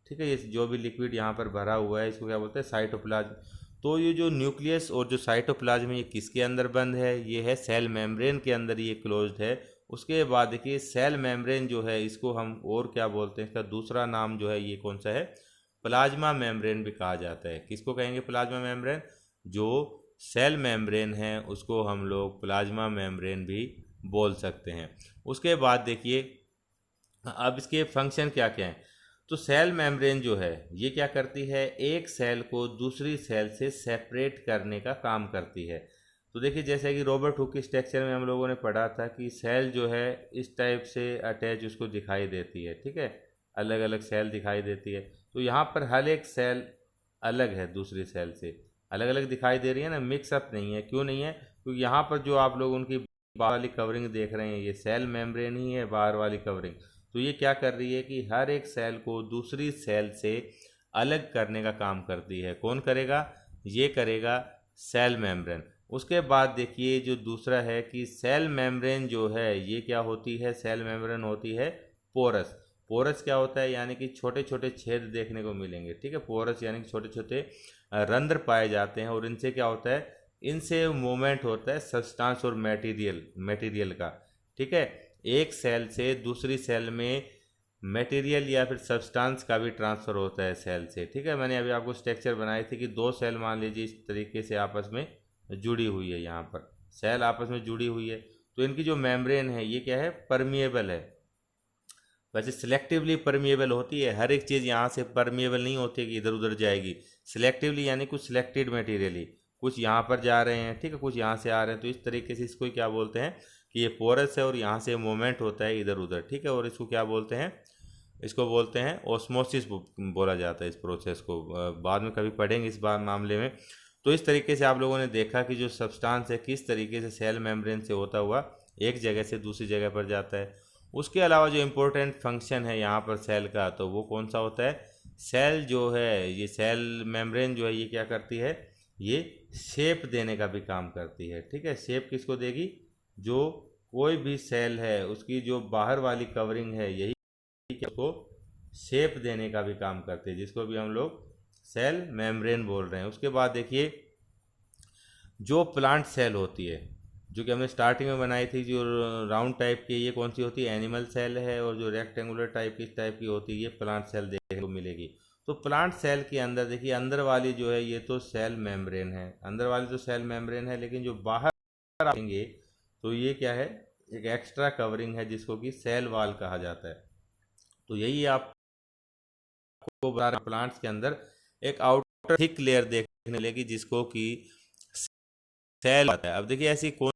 ठीक है, ये जो भी लिक्विड यहाँ पर भरा हुआ है इसको क्या बोलते हैं? साइटोप्लाज्म। तो ये जो न्यूक्लियस और जो साइटोप्लाज्म है ये किसके अंदर बंद है? ये है सेल मेम्ब्रेन के अंदर, ये क्लोज्ड है। उसके बाद देखिए सेल मेम्ब्रेन जो है इसको हम और क्या बोलते हैं? इसका दूसरा नाम जो है ये कौन सा है? प्लाज्मा मेम्ब्रेन भी कहा जाता है। किसको कहेंगे प्लाज्मा मेम्ब्रेन? जो सेल मेम्ब्रेन है उसको हम लोग प्लाज्मा मेम्ब्रेन भी बोल सकते हैं। उसके बाद देखिए अब इसके फंक्शन क्या क्या हैं। तो सेल मेम्ब्रेन जो है ये क्या करती है? एक सेल को दूसरी सेल से सेपरेट करने का काम करती है। तो देखिए जैसे कि रॉबर्ट हुक के स्ट्रक्चर में हम लोगों ने पढ़ा था कि सेल जो है इस टाइप से अटैच उसको दिखाई देती है, ठीक है, अलग अलग सेल दिखाई देती है। तो यहाँ पर हर एक सेल अलग है दूसरी सेल से, अलग अलग दिखाई दे रही है ना, मिक्सअप नहीं है। क्यों नहीं है? क्योंकि यहाँ पर जो आप लोग उनकी बाहर वाली कवरिंग देख रहे हैं ये सेल मेम्ब्रेन ही है, बाहर वाली कवरिंग। तो ये क्या कर रही है कि हर एक सेल को दूसरी सेल से अलग करने का काम करती है। कौन करेगा? ये करेगा सेल मेम्ब्रेन। उसके बाद देखिए जो दूसरा है कि सेल मेम्ब्रेन जो है ये क्या होती है? सेल मेम्ब्रेन होती है पोरस। पोरस क्या होता है? यानी कि छोटे छोटे छेद देखने को मिलेंगे, ठीक है। पोरस यानी कि छोटे छोटे रंध्र पाए जाते हैं, और इनसे क्या होता है? इनसे मूवमेंट होता है सब्सटेंस और मटेरियल का, ठीक है। एक सेल से दूसरी सेल में मटेरियल या फिर सब्सटेंस का भी ट्रांसफ़र होता है सेल से, ठीक है। मैंने अभी आपको स्ट्रक्चर बनाई थी कि दो सेल मान लीजिए इस तरीके से आपस में जुड़ी हुई है, यहाँ पर सेल आपस में जुड़ी हुई है। तो इनकी जो मेम्ब्रेन है ये क्या है? परमिएबल है। वैसे सिलेक्टिवली परमिएबल होती है, हर एक चीज़ यहाँ से परमिएबल नहीं होती कि इधर उधर जाएगी। सिलेक्टिवली यानी कुछ सिलेक्टेड मटेरियली, कुछ यहाँ पर जा रहे हैं, ठीक है, कुछ यहाँ से आ रहे हैं। तो इस तरीके से इसको क्या बोलते हैं कि ये पोरस है और यहाँ से मूवमेंट होता है इधर उधर, ठीक है। और इसको क्या बोलते हैं? इसको बोलते हैं ऑस्मोसिस बोला जाता है इस प्रोसेस को। बाद में कभी पढ़ेंगे इस बार मामले में। तो इस तरीके से आप लोगों ने देखा कि जो सब्सटेंस है किस तरीके से सेल मेम्ब्रेन से होता हुआ एक जगह से दूसरी जगह पर जाता है। उसके अलावा जो इम्पोर्टेंट फंक्शन है यहाँ पर सेल का, तो वो कौन सा होता है, सेल जो है, ये सेल मेम्ब्रेन जो है ये क्या करती है, ये शेप देने का भी काम करती है। ठीक है, शेप किसको देगी, जो कोई भी सेल है उसकी जो बाहर वाली कवरिंग है यही उसको शेप देने का भी काम करती है, जिसको भी हम लोग सेल मेम्ब्रेन बोल रहे हैं। उसके बाद देखिए जो प्लांट सेल होती है, जो कि हमने स्टार्टिंग में बनाई थी, जो राउंड टाइप की, ये कौन सी होती है, एनिमल सेल है। और जो रेक्टेंगुलर टाइप की, इस टाइप की होती है, ये प्लांट सेल देखने को मिलेगी। तो प्लांट सेल के अंदर देखिए अंदर वाली जो है ये तो सेल मेम्ब्रेन है, अंदर वाली तो सेल मेम्ब्रेन है, लेकिन जो बाहर आएंगे तो ये क्या है, एक एक्स्ट्रा कवरिंग है जिसको कि सेल वॉल कहा जाता है। तो यही आपको बता रहे प्लांट्स के अंदर एक आउटर थिक लेयर देखने मिलेगी जिसको कि सेल आता है। अब देखिए ऐसी कौन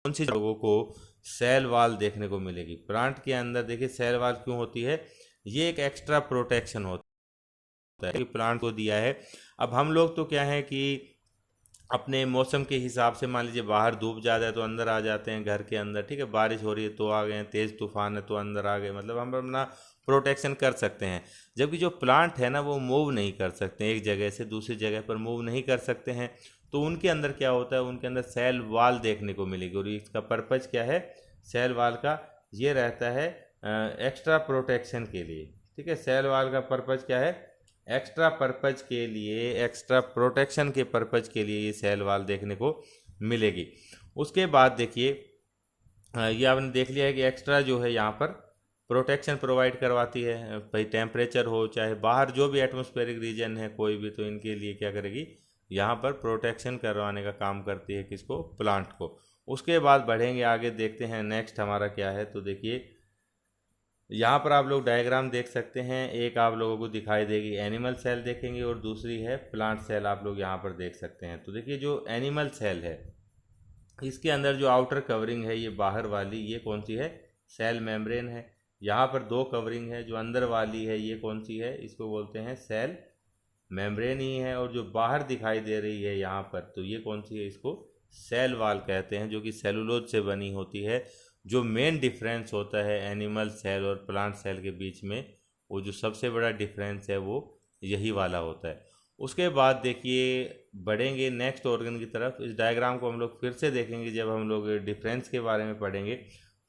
सी लोगों को सेल वॉल देखने को मिलेगी प्लांट के अंदर। देखिए सेल वॉल क्यों होती है, ये एक एक्स्ट्रा प्रोटेक्शन होता है कि प्लांट को दिया है। अब हम लोग तो क्या है कि अपने मौसम के हिसाब से, मान लीजिए बाहर धूप ज़्यादा है तो अंदर आ जाते हैं घर के अंदर, ठीक है, बारिश हो रही है तो आ गए, तेज़ तूफान है तो अंदर आ गए, मतलब हम अपना प्रोटेक्शन कर सकते हैं। जबकि जो प्लांट है ना वो मूव नहीं कर सकते, एक जगह से दूसरी जगह पर मूव नहीं कर सकते हैं। तो उनके अंदर क्या होता है, उनके अंदर सेल वॉल देखने को मिलेगी। और इसका पर्पज़ क्या है, सेल वॉल का ये रहता है एक्स्ट्रा प्रोटेक्शन के लिए। ठीक है, सेल वॉल का पर्पज़ क्या है, एक्स्ट्रा पर्पज़ के लिए, एक्स्ट्रा प्रोटेक्शन के पर्पज़ के लिए ये सेल वॉल देखने को मिलेगी। उसके बाद देखिए ये आपने देख लिया है कि एक्स्ट्रा जो है यहाँ पर प्रोटेक्शन प्रोवाइड करवाती है, भाई टेम्परेचर हो चाहे बाहर जो भी एटमॉस्फेरिक रीजन है कोई भी, तो इनके लिए क्या करेगी, यहाँ पर प्रोटेक्शन करवाने का काम करती है किसको, प्लांट को। उसके बाद बढ़ेंगे आगे, देखते हैं नेक्स्ट हमारा क्या है। तो देखिए यहाँ पर आप लोग डायग्राम देख सकते हैं, एक आप लोगों को दिखाई देगी एनिमल सेल देखेंगे और दूसरी है प्लांट सेल, आप लोग यहाँ पर देख सकते हैं। तो देखिए जो एनिमल सेल है इसके अंदर जो आउटर कवरिंग है ये बाहर वाली, ये कौन सी है, सेल मेम्ब्रेन है। यहाँ पर दो कवरिंग है, जो अंदर वाली है ये कौन सी है, इसको बोलते हैं सेल मेम्ब्रेन ही है। और जो बाहर दिखाई दे रही है यहाँ पर, तो ये कौन सी है, इसको सेल वॉल कहते हैं, जो कि सेलुलोज से बनी होती है। जो मेन डिफरेंस होता है एनिमल सेल और प्लांट सेल के बीच में, वो जो सबसे बड़ा डिफरेंस है वो यही वाला होता है। उसके बाद देखिए बढ़ेंगे नेक्स्ट ऑर्गन की तरफ। इस डायग्राम को हम लोग फिर से देखेंगे जब हम लोग डिफरेंस के बारे में पढ़ेंगे।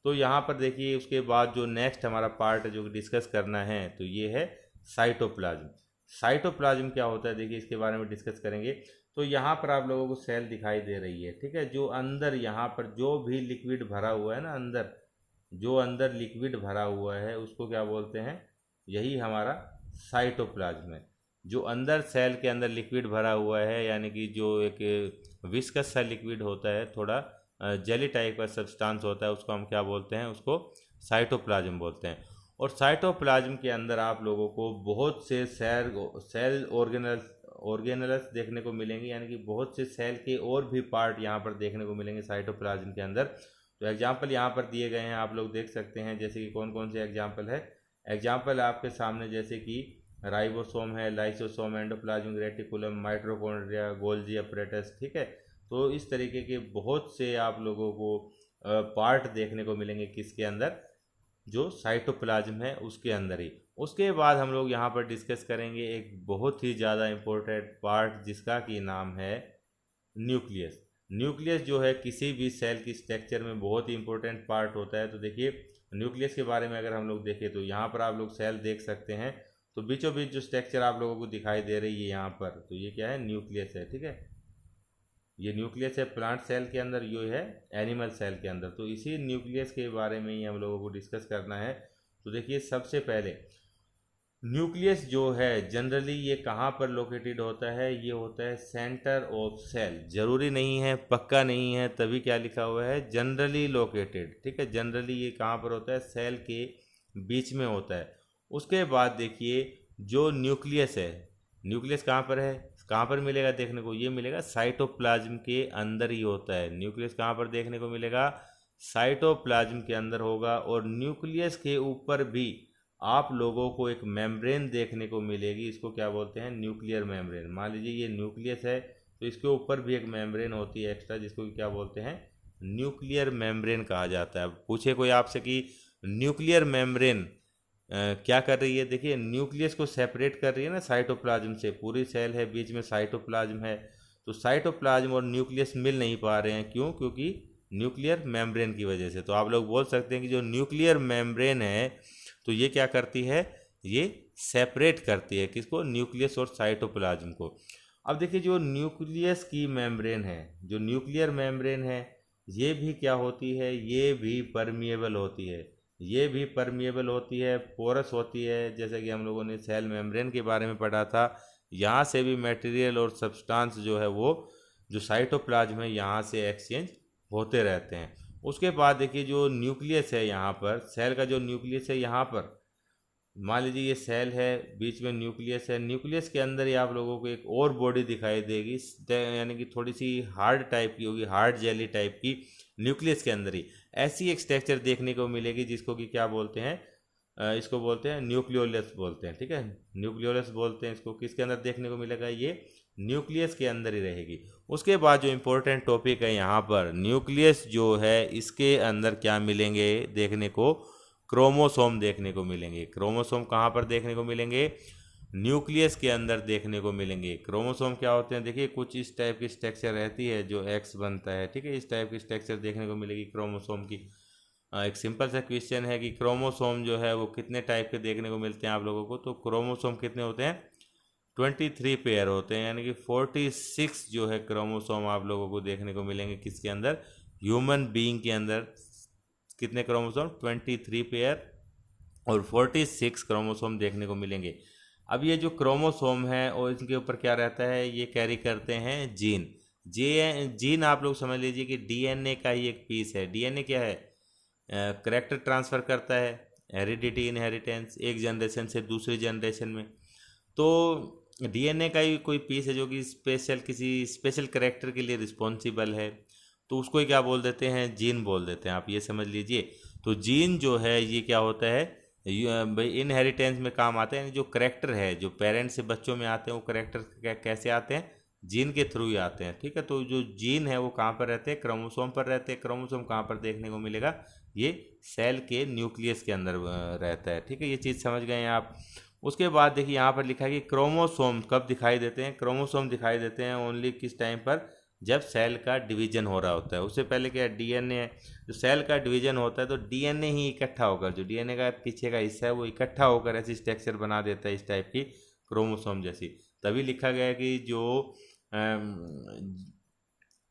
तो यहाँ पर देखिए उसके बाद जो नेक्स्ट हमारा पार्ट है जो डिस्कस करना है, तो ये है साइटोप्लाज्म। साइटोप्लाज्म क्या होता है, देखिए इसके बारे में डिस्कस करेंगे। तो यहाँ पर आप लोगों को सेल दिखाई दे रही है, ठीक है, जो अंदर यहाँ पर जो भी लिक्विड भरा हुआ है ना, अंदर जो अंदर लिक्विड भरा हुआ है उसको क्या बोलते हैं, यही हमारा साइटोप्लाज्म है। जो अंदर सेल के अंदर लिक्विड भरा हुआ है, यानी कि जो एक विस्कस सा लिक्विड होता है, थोड़ा जेली टाइप का सब्सटेंस होता है, उसको हम क्या बोलते हैं, उसको साइटोप्लाज्म बोलते हैं। और साइटोप्लाज्म के अंदर आप लोगों को बहुत से सेल ऑर्गेनल्स देखने को मिलेंगे, यानी कि बहुत से सेल के और भी पार्ट यहाँ पर देखने को मिलेंगे साइटोप्लाज्म के अंदर। तो एग्जाम्पल यहाँ पर दिए गए हैं, आप लोग देख सकते हैं, जैसे कि कौन कौन से एग्जाम्पल है। एग्जाम्पल आपके सामने जैसे कि राइबोसोम है, lysosome, endoplasmic reticulum, mitochondria, Golgi apparatus, ठीक है। तो इस तरीके के बहुत से आप लोगों को पार्ट देखने को मिलेंगे किसके अंदर, जो साइटोप्लाज्म है उसके अंदर ही। उसके बाद हम लोग यहाँ पर डिस्कस करेंगे एक बहुत ही ज़्यादा इम्पोर्टेंट पार्ट जिसका कि नाम है न्यूक्लियस। न्यूक्लियस जो है किसी भी सेल की स्ट्रक्चर में बहुत ही इंपॉर्टेंट पार्ट होता है। तो देखिए न्यूक्लियस के बारे में अगर हम लोग देखें तो यहाँ पर आप लोग सेल देख सकते हैं, तो बीचों बीच जो स्ट्रक्चर आप लोगों को दिखाई दे रही है यहाँ पर, तो ये क्या है, न्यूक्लियस है, ठीक है। ये न्यूक्लियस है प्लांट सेल के अंदर, ये है एनिमल सेल के अंदर। तो इसी न्यूक्लियस के बारे में ही हम लोगों को डिस्कस करना है। तो देखिए सबसे पहले न्यूक्लियस जो है जनरली ये कहाँ पर लोकेटेड होता है, ये होता है सेंटर ऑफ सेल। जरूरी नहीं है, पक्का नहीं है, तभी क्या लिखा हुआ है, जनरली लोकेटेड, ठीक है। जनरली ये कहाँ पर होता है, सेल के बीच में होता है। उसके बाद देखिए जो न्यूक्लियस है, न्यूक्लियस कहाँ पर है, कहाँ पर मिलेगा देखने को, ये मिलेगा साइटोप्लाज्म के अंदर ही होता है। न्यूक्लियस कहाँ पर देखने को मिलेगा, साइटोप्लाज्म के अंदर होगा। और न्यूक्लियस के ऊपर भी आप लोगों को एक मेम्ब्रेन देखने को मिलेगी, इसको क्या बोलते हैं, न्यूक्लियर मेम्ब्रेन। मान लीजिए ये न्यूक्लियस है तो इसके ऊपर भी एक मेम्ब्रेन होती है एक्स्ट्रा, जिसको क्या बोलते हैं, न्यूक्लियर मेम्ब्रेन कहा जाता है। अब पूछे कोई आपसे कि न्यूक्लियर मेम्ब्रेन क्या कर रही है, देखिए न्यूक्लियस को सेपरेट कर रही है ना साइटोप्लाज्म से, पूरी सेल है बीच में साइटोप्लाज्म है, तो साइटोप्लाज्म और न्यूक्लियस मिल नहीं पा रहे हैं, क्यों, क्योंकि न्यूक्लियर मेम्ब्रेन की वजह से। तो आप लोग बोल सकते हैं कि जो न्यूक्लियर मेम्ब्रेन है तो ये क्या करती है, ये सेपरेट करती है किसको, न्यूक्लियस और साइटोप्लाज्म को। अब देखिए जो न्यूक्लियस की मेम्ब्रेन है, जो न्यूक्लियर मेम्ब्रेन है, ये भी क्या होती है, ये भी परमिएबल होती है, ये भी परमिएबल होती है, पोरस होती है, जैसे कि हम लोगों ने सेल मेम्ब्रेन के बारे में पढ़ा था। यहाँ से भी मटेरियल और सब्सटेंस जो है वो जो साइटोप्लाज्म है यहाँ से एक्सचेंज होते रहते हैं। उसके बाद देखिए जो न्यूक्लियस है यहाँ पर, सेल का जो न्यूक्लियस है यहाँ पर, मान लीजिए ये सेल है, बीच में न्यूक्लियस है, न्यूक्लियस के अंदर ही आप लोगों को एक और बॉडी दिखाई देगी, यानी कि थोड़ी सी हार्ड टाइप की होगी, हार्ड जेली टाइप की, न्यूक्लियस के अंदर ही ऐसी एक स्ट्रक्चर देखने को मिलेगी, जिसको कि क्या बोलते हैं, इसको बोलते हैं न्यूक्लियोलस बोलते हैं, ठीक है, न्यूक्लियोलस बोलते हैं इसको। किसके अंदर देखने को मिलेगा, ये न्यूक्लियस के अंदर ही रहेगी। उसके बाद जो इम्पोर्टेंट टॉपिक है यहाँ पर, न्यूक्लियस जो है इसके अंदर क्या मिलेंगे देखने को, क्रोमोसोम देखने को मिलेंगे। क्रोमोसोम कहाँ पर देखने को मिलेंगे, न्यूक्लियस के अंदर देखने को मिलेंगे। क्रोमोसोम क्या होते हैं, देखिए कुछ इस टाइप की स्ट्रक्चर रहती है जो एक्स बनता है, ठीक है, इस टाइप की स्ट्रक्चर देखने को मिलेगी क्रोमोसोम की। एक सिंपल सा क्वेश्चन है कि क्रोमोसोम जो है वो कितने टाइप के देखने को मिलते हैं आप लोगों को, तो क्रोमोसोम कितने होते हैं, 23 पेयर होते हैं, यानी कि 46 जो है क्रोमोसोम आप लोगों को देखने को मिलेंगे किसके अंदर, ह्यूमन बीइंग के अंदर। कितने क्रोमोसोम, 23 पेयर और 46 क्रोमोसोम देखने को मिलेंगे। अब ये जो क्रोमोसोम है और इनके ऊपर क्या रहता है, ये कैरी करते हैं जीन। जीन आप लोग समझ लीजिए कि डीएनए का ही एक पीस है। डीएनए क्या है, करैक्टर ट्रांसफ़र करता है, हेरिडिटी इनहेरिटेंस, एक जनरेशन से दूसरी जनरेशन में। तो डीएनए का ही कोई पीस है जो कि स्पेशल, किसी स्पेशल करैक्टर के लिए रिस्पॉन्सिबल है, तो उसको ही क्या बोल देते हैं, जीन बोल देते हैं, आप ये समझ लीजिए। तो जीन जो है ये क्या होता है, भाई इनहेरिटेंस में काम आता है, यानी जो करैक्टर है जो पेरेंट्स से बच्चों में आते हैं वो करैक्टर कैसे आते हैं, जीन के थ्रू ही आते हैं, ठीक है। तो जो जीन है वो कहाँ पर रहते हैं, क्रोमोसोम पर रहते हैं। क्रोमोसोम कहाँ पर देखने को मिलेगा, ये सेल के न्यूक्लियस के अंदर रहता है, ठीक है, ये चीज़ समझ गए हैं आप। उसके बाद देखिए यहाँ पर लिखा है कि क्रोमोसोम कब दिखाई देते हैं, क्रोमोसोम दिखाई देते हैं ओनली किस टाइम पर, जब सेल का डिवीजन हो रहा होता है। उससे पहले क्या है, डीएनए है, जो सेल का डिवीजन होता है तो डीएनए ही इकट्ठा होकर, जो डीएनए का पीछे का हिस्सा है वो इकट्ठा होकर ऐसी स्ट्रक्चर बना देता है इस टाइप की, क्रोमोसोम जैसी। तभी लिखा गया है कि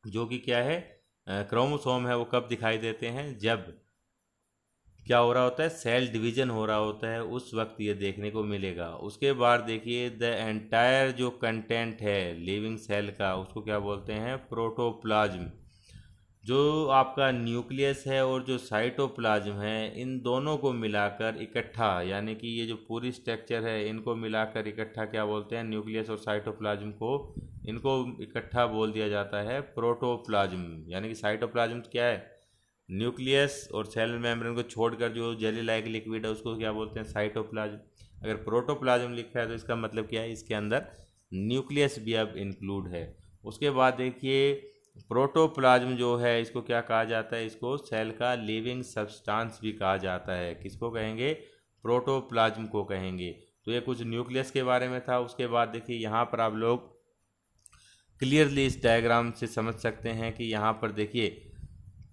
जो कि क्या है, क्रोमोसोम है वो कब दिखाई देते हैं, जब क्या हो रहा होता है, सेल डिवीजन हो रहा होता है, उस वक्त ये देखने को मिलेगा। उसके बाद देखिए द एंटायर जो कंटेंट है लिविंग सेल का, उसको क्या बोलते हैं, प्रोटोप्लाज्म। जो आपका न्यूक्लियस है और जो साइटोप्लाज्म है, इन दोनों को मिलाकर इकट्ठा, यानी कि ये जो पूरी स्ट्रक्चर है इनको मिलाकर इकट्ठा क्या बोलते हैं, न्यूक्लियस और साइटोप्लाज्म को, इनको इकट्ठा बोल दिया जाता है प्रोटोप्लाज्म। यानी कि साइटोप्लाज्म क्या है, न्यूक्लियस और सेल मेम्ब्रेन को छोड़कर जो जेली लाइक लिक्विड है उसको क्या बोलते हैं, साइटोप्लाज्म। अगर प्रोटोप्लाज्म लिखा है तो इसका मतलब क्या है, इसके अंदर न्यूक्लियस भी अब इंक्लूड है। उसके बाद देखिए प्रोटोप्लाज्म जो है इसको क्या कहा जाता है, इसको सेल का लिविंग सब्सटेंस भी कहा जाता है। किसको कहेंगे, प्रोटोप्लाज्म को कहेंगे। तो ये कुछ न्यूक्लियस के बारे में था। उसके बाद देखिए यहाँ पर आप लोग क्लियरली इस डायग्राम से समझ सकते हैं कि यहाँ पर देखिए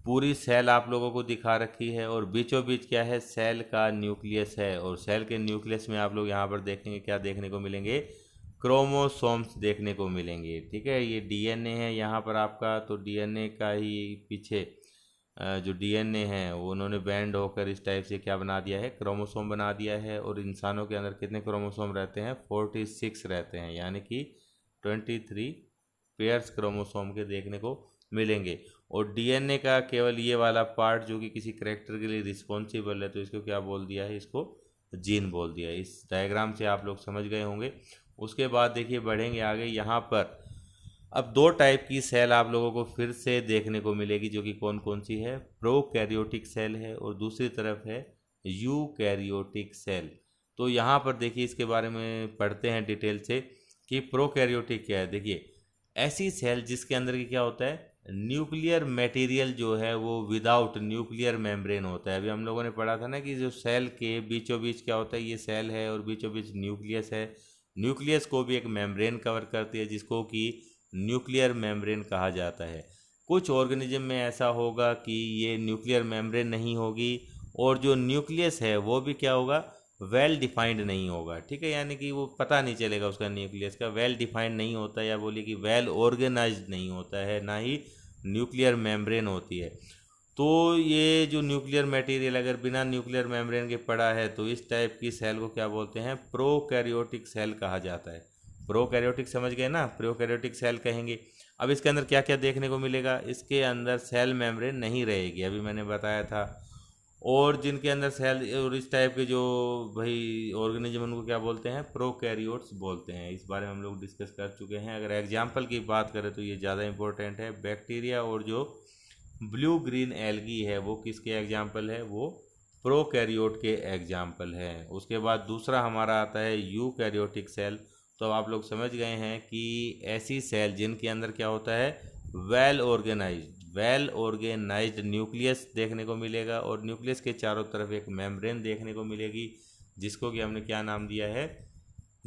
पूरी सेल आप लोगों को दिखा रखी है और बीचों बीच क्या है, सेल का न्यूक्लियस है, और सेल के न्यूक्लियस में आप लोग यहाँ पर देखेंगे क्या देखने को मिलेंगे, क्रोमोसोम्स देखने को मिलेंगे, ठीक है। ये डीएनए है यहाँ पर आपका, तो डीएनए का ही पीछे जो डीएनए है वो उन्होंने बैंड होकर इस टाइप से क्या बना दिया है, क्रोमोसोम बना दिया है। और इंसानों के अंदर कितने क्रोमोसोम रहते हैं, 46 रहते हैं, यानी कि 23 पेयर्स क्रोमोसोम के देखने को मिलेंगे। और डीएनए का केवल ये वाला पार्ट जो कि किसी करैक्टर के लिए रिस्पॉन्सिबल है, तो इसको क्या बोल दिया है, इसको जीन बोल दिया है। इस डायग्राम से आप लोग समझ गए होंगे। उसके बाद देखिए बढ़ेंगे आगे, यहाँ पर अब दो टाइप की सेल आप लोगों को फिर से देखने को मिलेगी, जो कि कौन कौन सी है, प्रोकैरियोटिक सेल है और दूसरी तरफ है यूकैरियोटिक सेल। तो यहाँ पर देखिए इसके बारे में पढ़ते हैं डिटेल से कि प्रोकैरियोटिक क्या है। देखिए ऐसी सेल जिसके अंदर की क्या होता है, न्यूक्लियर मटेरियल जो है वो विदाउट न्यूक्लियर मेम्ब्रेन होता है। अभी हम लोगों ने पढ़ा था ना कि जो सेल के बीचों बीच क्या होता है, ये सेल है और बीचों बीच न्यूक्लियस है। न्यूक्लियस को भी एक मेम्ब्रेन कवर करती है जिसको कि न्यूक्लियर मेम्ब्रेन कहा जाता है। कुछ ऑर्गेनिज्म में ऐसा होगा कि ये न्यूक्लियर मेम्ब्रेन नहीं होगी और जो न्यूक्लियस है वो भी क्या होगा, वेल डिफाइंड नहीं होगा। ठीक है, यानी कि वो पता नहीं चलेगा उसका न्यूक्लियस का, वेल डिफाइंड नहीं होता, या बोलिए कि वेल ऑर्गेनाइज्ड नहीं होता है, ना ही न्यूक्लियर मेम्ब्रेन होती है। तो ये जो न्यूक्लियर मटेरियल अगर बिना न्यूक्लियर मेम्ब्रेन के पड़ा है तो इस टाइप की सेल को क्या बोलते हैं, प्रोकैरियोटिक सेल कहा जाता है। प्रोकैरियोटिक समझ गए ना, प्रोकैरियोटिक सेल कहेंगे। अब इसके अंदर क्या क्या देखने को मिलेगा, इसके अंदर सेल मेम्ब्रेन नहीं रहेगी, अभी मैंने बताया था। और जिनके अंदर सेल और इस टाइप के जो भाई ऑर्गेनिज्म, उनको क्या बोलते हैं, प्रोकैरियोट्स बोलते हैं। इस बारे में हम लोग डिस्कस कर चुके हैं। अगर एग्जाम्पल की बात करें तो ये ज़्यादा इंपॉर्टेंट है। बैक्टीरिया और जो ब्लू ग्रीन एल्गी है वो किसके एग्जाम्पल है, वो प्रोकैरियोट के एग्जाम्पल है। उसके बाद दूसरा हमारा आता है यूकैरियोटिक सेल। तो अब आप लोग समझ गए हैं कि ऐसी सेल जिनके अंदर क्या होता है, वेल ऑर्गेनाइज्ड न्यूक्लियस देखने को मिलेगा और न्यूक्लियस के चारों तरफ एक मेम्ब्रेन देखने को मिलेगी जिसको कि हमने क्या नाम दिया है,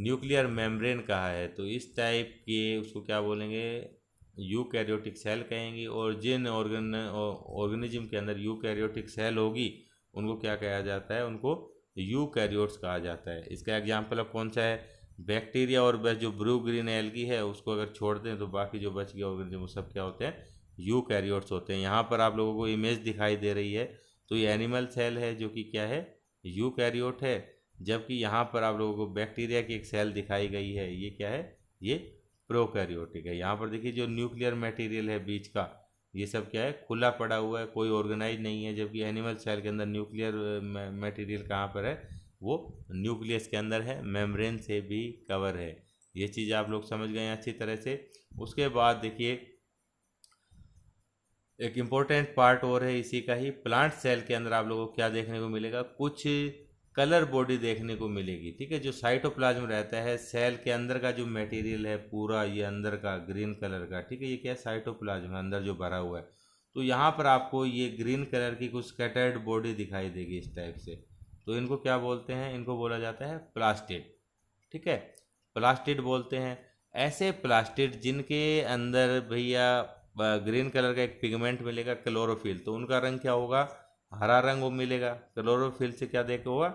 न्यूक्लियर मेम्ब्रेन कहा है। तो इस टाइप के उसको क्या बोलेंगे, यूकैरियोटिक सेल कहेंगे। और जिन ऑर्गेनिज्म के अंदर यूकैरियोटिक सेल होगी उनको क्या कहा जाता है, उनको यूकैरियोट्स कहा जाता है। इसका एग्जाम्पल अब कौन सा है, बैक्टीरिया और बस जो ब्लू ग्रीन एल्गी है उसको अगर छोड़ दें तो बाकी जो बच गए ऑर्गेनिज्म वो सब क्या होते हैं, यूकैरियोट्स होते हैं। यहाँ पर आप लोगों को इमेज दिखाई दे रही है तो ये एनिमल सेल है जो कि क्या है, यूकैरियोट है। जबकि यहाँ पर आप लोगों को बैक्टीरिया की एक सेल दिखाई गई है, ये क्या है, ये प्रोकैरियोटिक है। यहाँ पर देखिए जो न्यूक्लियर मटेरियल है बीच का, ये सब क्या है, खुला पड़ा हुआ है, कोई ऑर्गेनाइज नहीं है। जबकि एनिमल सेल के अंदर न्यूक्लियर मटेरियल कहाँ पर है, वो न्यूक्लियस के अंदर है, मेम्ब्रेन से भी कवर है। ये चीज़ आप लोग समझ गए अच्छी तरह से। उसके बाद देखिए एक इम्पोर्टेंट पार्ट और है इसी का ही, प्लांट सेल के अंदर आप लोगों को क्या देखने को मिलेगा, कुछ कलर बॉडी देखने को मिलेगी। ठीक है, जो साइटोप्लाज्म रहता है सेल के अंदर का जो मटेरियल है पूरा, ये अंदर का ग्रीन कलर का, ठीक है, ये क्या है, साइटोप्लाज्म अंदर जो भरा हुआ है। तो यहाँ पर आपको ये ग्रीन कलर की कुछ स्कैटर्ड बॉडी दिखाई देगी इस टाइप से। तो इनको क्या बोलते हैं, इनको बोला जाता है प्लास्टिड। ठीक है, प्लास्टिड बोलते हैं। ऐसे प्लास्टिड जिनके अंदर भैया ग्रीन कलर का एक पिगमेंट मिलेगा, क्लोरोफिल, तो उनका रंग क्या होगा, हरा रंग वो मिलेगा। क्लोरोफिल से क्या देखा होगा,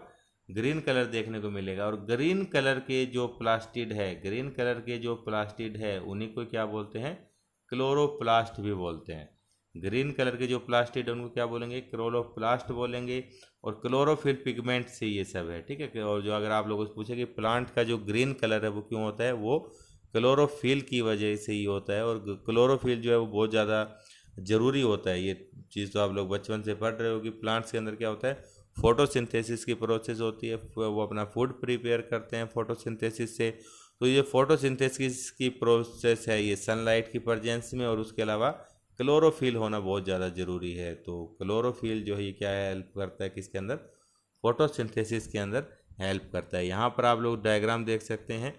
ग्रीन कलर देखने को मिलेगा। और ग्रीन कलर के जो प्लास्टिड है, ग्रीन कलर के जो प्लास्टिड है उन्हीं को क्या बोलते हैं, क्लोरोप्लास्ट भी बोलते हैं। ग्रीन कलर के जो प्लास्टिड है उनको क्या बोलेंगे, क्लोरोप्लास्ट बोलेंगे। और क्लोरोफिल पिगमेंट से ये सब है। ठीक है, और जो अगर आप लोगों से पूछे कि प्लांट का जो ग्रीन कलर है वो क्यों होता है, वो क्लोरोफिल की वजह से ही होता है। और क्लोरोफिल जो है वो बहुत ज़्यादा ज़रूरी होता है। ये चीज़ तो आप लोग बचपन से पढ़ रहे हो कि प्लांट्स के अंदर क्या होता है, फोटोसिंथेसिस की प्रोसेस होती है, वो अपना फूड प्रिपेयर करते हैं फोटोसिंथेसिस से। तो ये फोटोसिंथेसिस की प्रोसेस है ये सनलाइट की प्रेजेंस में, और उसके अलावा क्लोरोफिल होना बहुत ज़्यादा ज़रूरी है। तो क्लोरोफिल जो है ये क्या हेल्प करता है, किसके अंदर, फोटोसिंथेसिस के अंदर हेल्प करता है। यहाँ पर आप लोग डायग्राम देख सकते हैं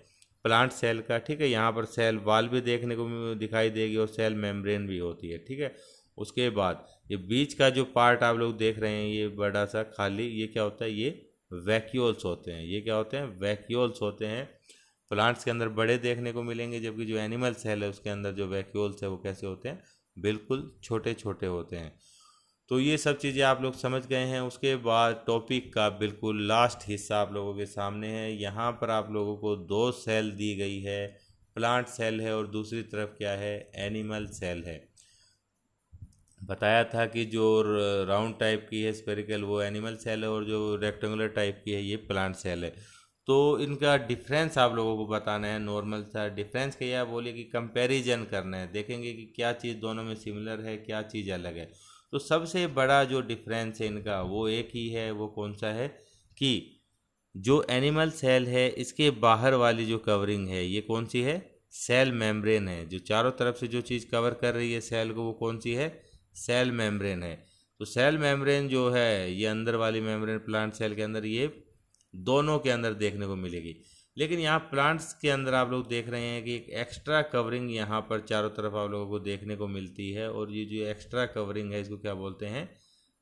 प्लांट सेल का। ठीक है, यहाँ पर सेल वाल भी देखने को दिखाई देगी और सेल मेम्ब्रेन भी होती है। ठीक है, उसके बाद ये बीच का जो पार्ट आप लोग देख रहे हैं ये बड़ा सा खाली, ये क्या होता है, ये वैक्यूल्स होते हैं। ये क्या होते हैं, वैक्यूल्स होते हैं। प्लांट्स के अंदर बड़े देखने को मिलेंगे, जबकि जो एनिमल सेल है उसके अंदर जो वैक्यूल्स है वो कैसे होते हैं, बिल्कुल छोटे छोटे होते हैं। तो ये सब चीज़ें आप लोग समझ गए हैं। उसके बाद टॉपिक का बिल्कुल लास्ट हिस्सा आप लोगों के सामने है। यहाँ पर आप लोगों को दो सेल दी गई है, प्लांट सेल है और दूसरी तरफ क्या है, एनिमल सेल है। बताया था कि जो राउंड टाइप की है स्पेरिकल वो एनिमल सेल है और जो रेक्टेंगुलर टाइप की है ये प्लांट सेल है। तो इनका डिफरेंस आप लोगों को बताना है। नॉर्मल सा डिफरेंस क्या बोलिए कि कंपैरिजन करना है, देखेंगे कि क्या चीज़ दोनों में सिमिलर है, क्या चीज़ अलग है। तो सबसे बड़ा जो डिफरेंस है इनका वो एक ही है, वो कौन सा है कि जो एनिमल सेल है इसके बाहर वाली जो कवरिंग है ये कौन सी है, सेल मेम्ब्रेन है। जो चारों तरफ से जो चीज़ कवर कर रही है सेल को वो कौन सी है, सेल मेम्ब्रेन है। तो सेल मेम्ब्रेन जो है ये अंदर वाली मेम्ब्रेन प्लांट सेल के अंदर ये दोनों के अंदर देखने को मिलेगी। लेकिन यहाँ प्लांट्स के अंदर आप लोग देख रहे हैं कि एक एक्स्ट्रा कवरिंग यहाँ पर चारों तरफ आप लोगों को देखने को मिलती है, और ये जो एक्स्ट्रा कवरिंग है इसको क्या बोलते हैं,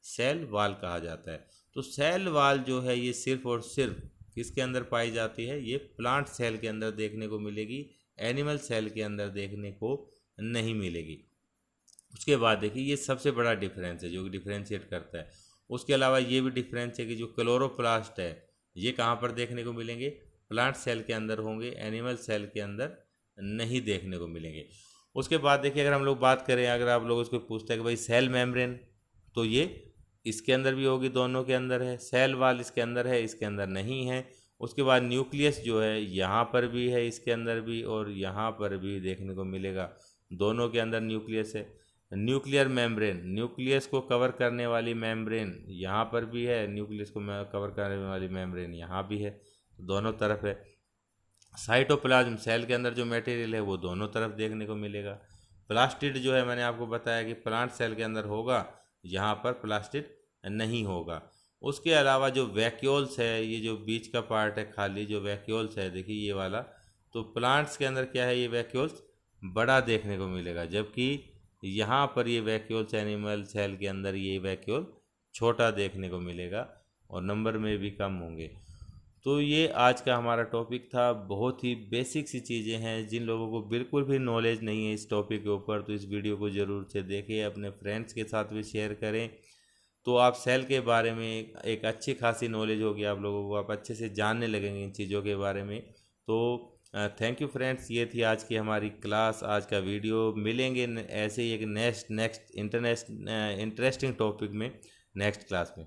सेल वाल कहा जाता है। तो सेल वाल जो है ये सिर्फ और सिर्फ किसके अंदर पाई जाती है, ये प्लांट सेल के अंदर देखने को मिलेगी, एनिमल सेल के अंदर देखने को नहीं मिलेगी। उसके बाद देखिए ये सबसे बड़ा डिफरेंस है जो कि डिफरेंशिएट करता है। उसके अलावा ये भी डिफरेंस है कि जो क्लोरोप्लास्ट है ये कहाँ पर देखने को मिलेंगे, प्लांट सेल के अंदर होंगे, एनिमल सेल के अंदर नहीं देखने को मिलेंगे। उसके बाद देखिए अगर हम लोग बात करें, अगर आप लोग उसको पूछते हैं कि भाई सेल मेम्ब्रेन, तो ये इसके अंदर भी होगी, दोनों के अंदर है। सेल वाल इसके अंदर है, इसके अंदर नहीं है। उसके बाद न्यूक्लियस जो है यहाँ पर भी है, इसके अंदर भी, और यहाँ पर भी देखने को मिलेगा, दोनों के अंदर न्यूक्लियस है। न्यूक्लियर मेम्ब्रेन, न्यूक्लियस को कवर करने वाली मेम्ब्रेन यहाँ पर भी है, न्यूक्लियस को कवर करने वाली मेम्ब्रेन यहाँ भी है, दोनों तरफ है। साइटोप्लाज्म, सेल के अंदर जो मटेरियल है वो दोनों तरफ देखने को मिलेगा। प्लास्टिड जो है मैंने आपको बताया कि प्लांट सेल के अंदर होगा, यहाँ पर प्लास्टिड नहीं होगा। उसके अलावा जो वैक्यूल्स है, ये जो बीच का पार्ट है खाली, जो वैक्यूल्स है देखिए ये वाला, तो प्लांट्स के अंदर क्या है, ये वैक्यूल्स बड़ा देखने को मिलेगा, जबकि यहाँ पर ये वैक्यूल्स एनिमल सेल के अंदर ये वैक्यूल छोटा देखने को मिलेगा और नंबर में भी कम होंगे। तो ये आज का हमारा टॉपिक था। बहुत ही बेसिक सी चीज़ें हैं, जिन लोगों को बिल्कुल भी नॉलेज नहीं है इस टॉपिक के ऊपर तो इस वीडियो को ज़रूर से देखें, अपने फ्रेंड्स के साथ भी शेयर करें, तो आप सेल के बारे में एक अच्छी खासी नॉलेज होगी आप लोगों को, आप अच्छे से जानने लगेंगे इन चीज़ों के बारे में। तो थैंक यू फ्रेंड्स, ये थी आज की हमारी क्लास, आज का वीडियो। मिलेंगे ऐसे ही एक नेक्स्ट इंटरेस्टिंग टॉपिक में नेक्स्ट क्लास में।